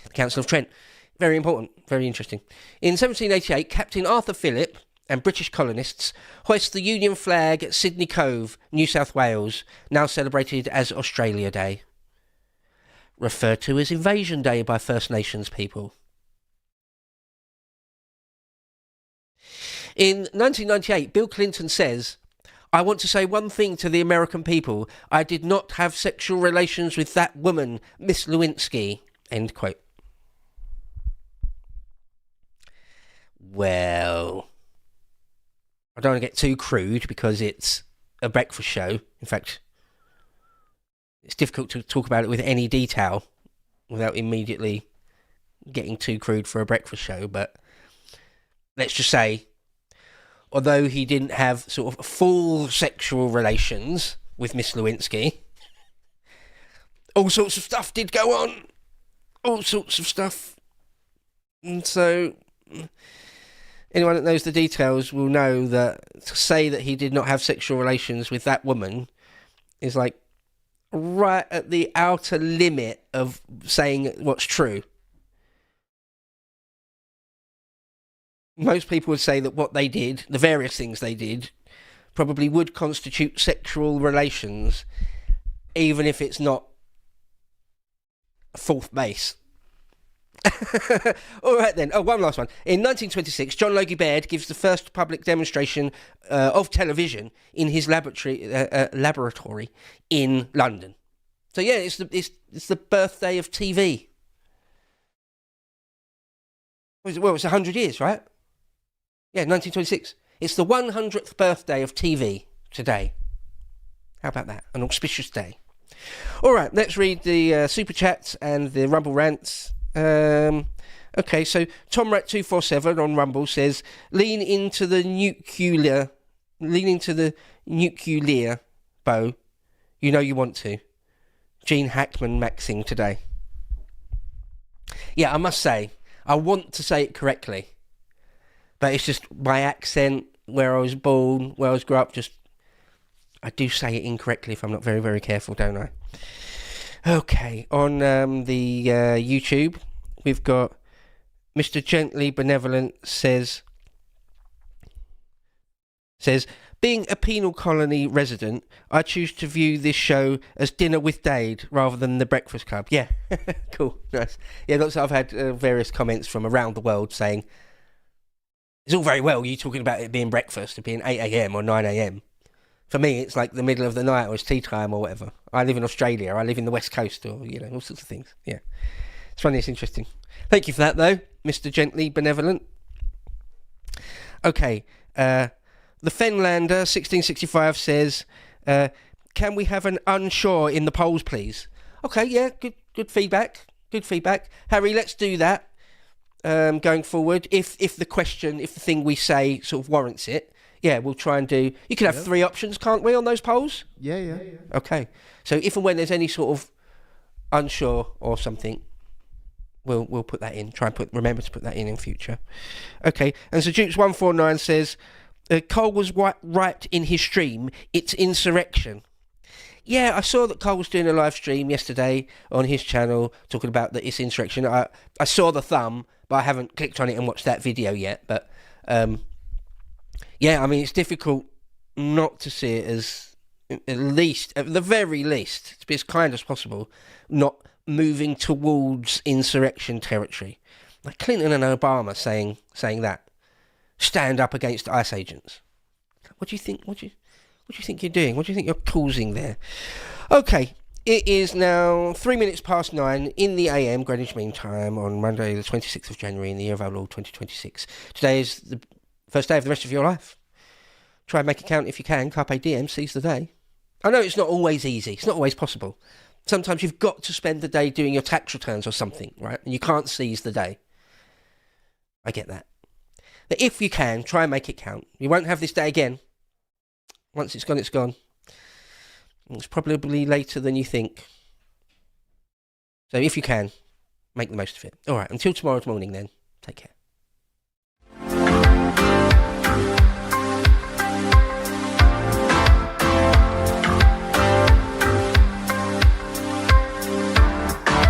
The Council of Trent, very important, very interesting. In 1788, Captain Arthur Phillip and British colonists hoist the Union flag at Sydney Cove, New South Wales, now celebrated as Australia Day. Referred to as Invasion Day by First Nations people. In 1998, Bill Clinton says, "I want to say one thing to the American people. I did not have sexual relations with that woman, Miss Lewinsky." End quote. Well, I don't want to get too crude because it's a breakfast show. In fact, it's difficult to talk about it with any detail without immediately getting too crude for a breakfast show. But let's just say, although he didn't have sort of full sexual relations with Miss Lewinsky, all sorts of stuff did go on. All sorts of stuff. And so anyone that knows the details will know that to say that he did not have sexual relations with that woman is like right at the outer limit of saying what's true. Most people would say that what they did, the various things they did, probably would constitute sexual relations, even if it's not fourth base. All right then. Oh, one last one. In 1926, John Logie Baird gives the first public demonstration of television in his laboratory in London. So yeah, it's the birthday of TV. Well, it's 100 years, right? Yeah, 1926. It's the 100th birthday of TV today. How about that? An auspicious day. All right, let's read the super chats and the Rumble rants. Okay, so TomRat247 on Rumble says, lean into the nuclear, Beau. You know you want to. Gene Hackman maxing today. Yeah, I must say, I want to say it correctly. But it's just my accent, where I was born, where I was grew up, just I do say it incorrectly if I'm not very, very careful, don't I? Okay, on the YouTube, we've got Mr. Gently Benevolent says, being a penal colony resident, I choose to view this show as Dinner with Dade rather than The Breakfast Club. Yeah, cool, nice. Yeah, I've had various comments from around the world saying, it's all very well you talking about it being breakfast, it being 8 a.m. or 9 a.m. For me, it's like the middle of the night or it's tea time or whatever. I live in Australia, I live in the West Coast, or, you know, all sorts of things. Yeah. It's funny, it's interesting. Thank you for that, though, Mr. Gently Benevolent. Okay. The Fenlander, 1665, says, can we have an unsure in the polls, please? Okay, yeah, good feedback. Good feedback. Harry, let's do that going forward. If the thing we say sort of warrants it. Yeah, we'll try and do... You can have 3 options, can't we, on those polls? Yeah. Okay. So if and when there's any sort of unsure or something, we'll put that in. Remember to put that in future. Okay. And so Dukes149 says, Cole was right in his stream. It's insurrection. Yeah, I saw that Cole was doing a live stream yesterday on his channel talking about that it's insurrection. I saw the thumb, but I haven't clicked on it and watched that video yet. But... yeah, I mean, it's difficult not to see it as, at the very least, to be as kind as possible, not moving towards insurrection territory. Like Clinton and Obama saying that. Stand up against ICE agents. What do you think? What do you think you're doing? What do you think you're causing there? Okay, it is now 3 minutes past 9 in the AM, Greenwich Mean Time, on Monday the 26th of January in the year of our Lord 2026. Today is the first day of the rest of your life. Try and make it count if you can. Carpe diem, seize the day. I know it's not always easy. It's not always possible. Sometimes you've got to spend the day doing your tax returns or something, right? And you can't seize the day. I get that. But if you can, try and make it count. You won't have this day again. Once it's gone, it's gone. It's probably later than you think. So if you can, make the most of it. All right, until tomorrow morning then. Take care.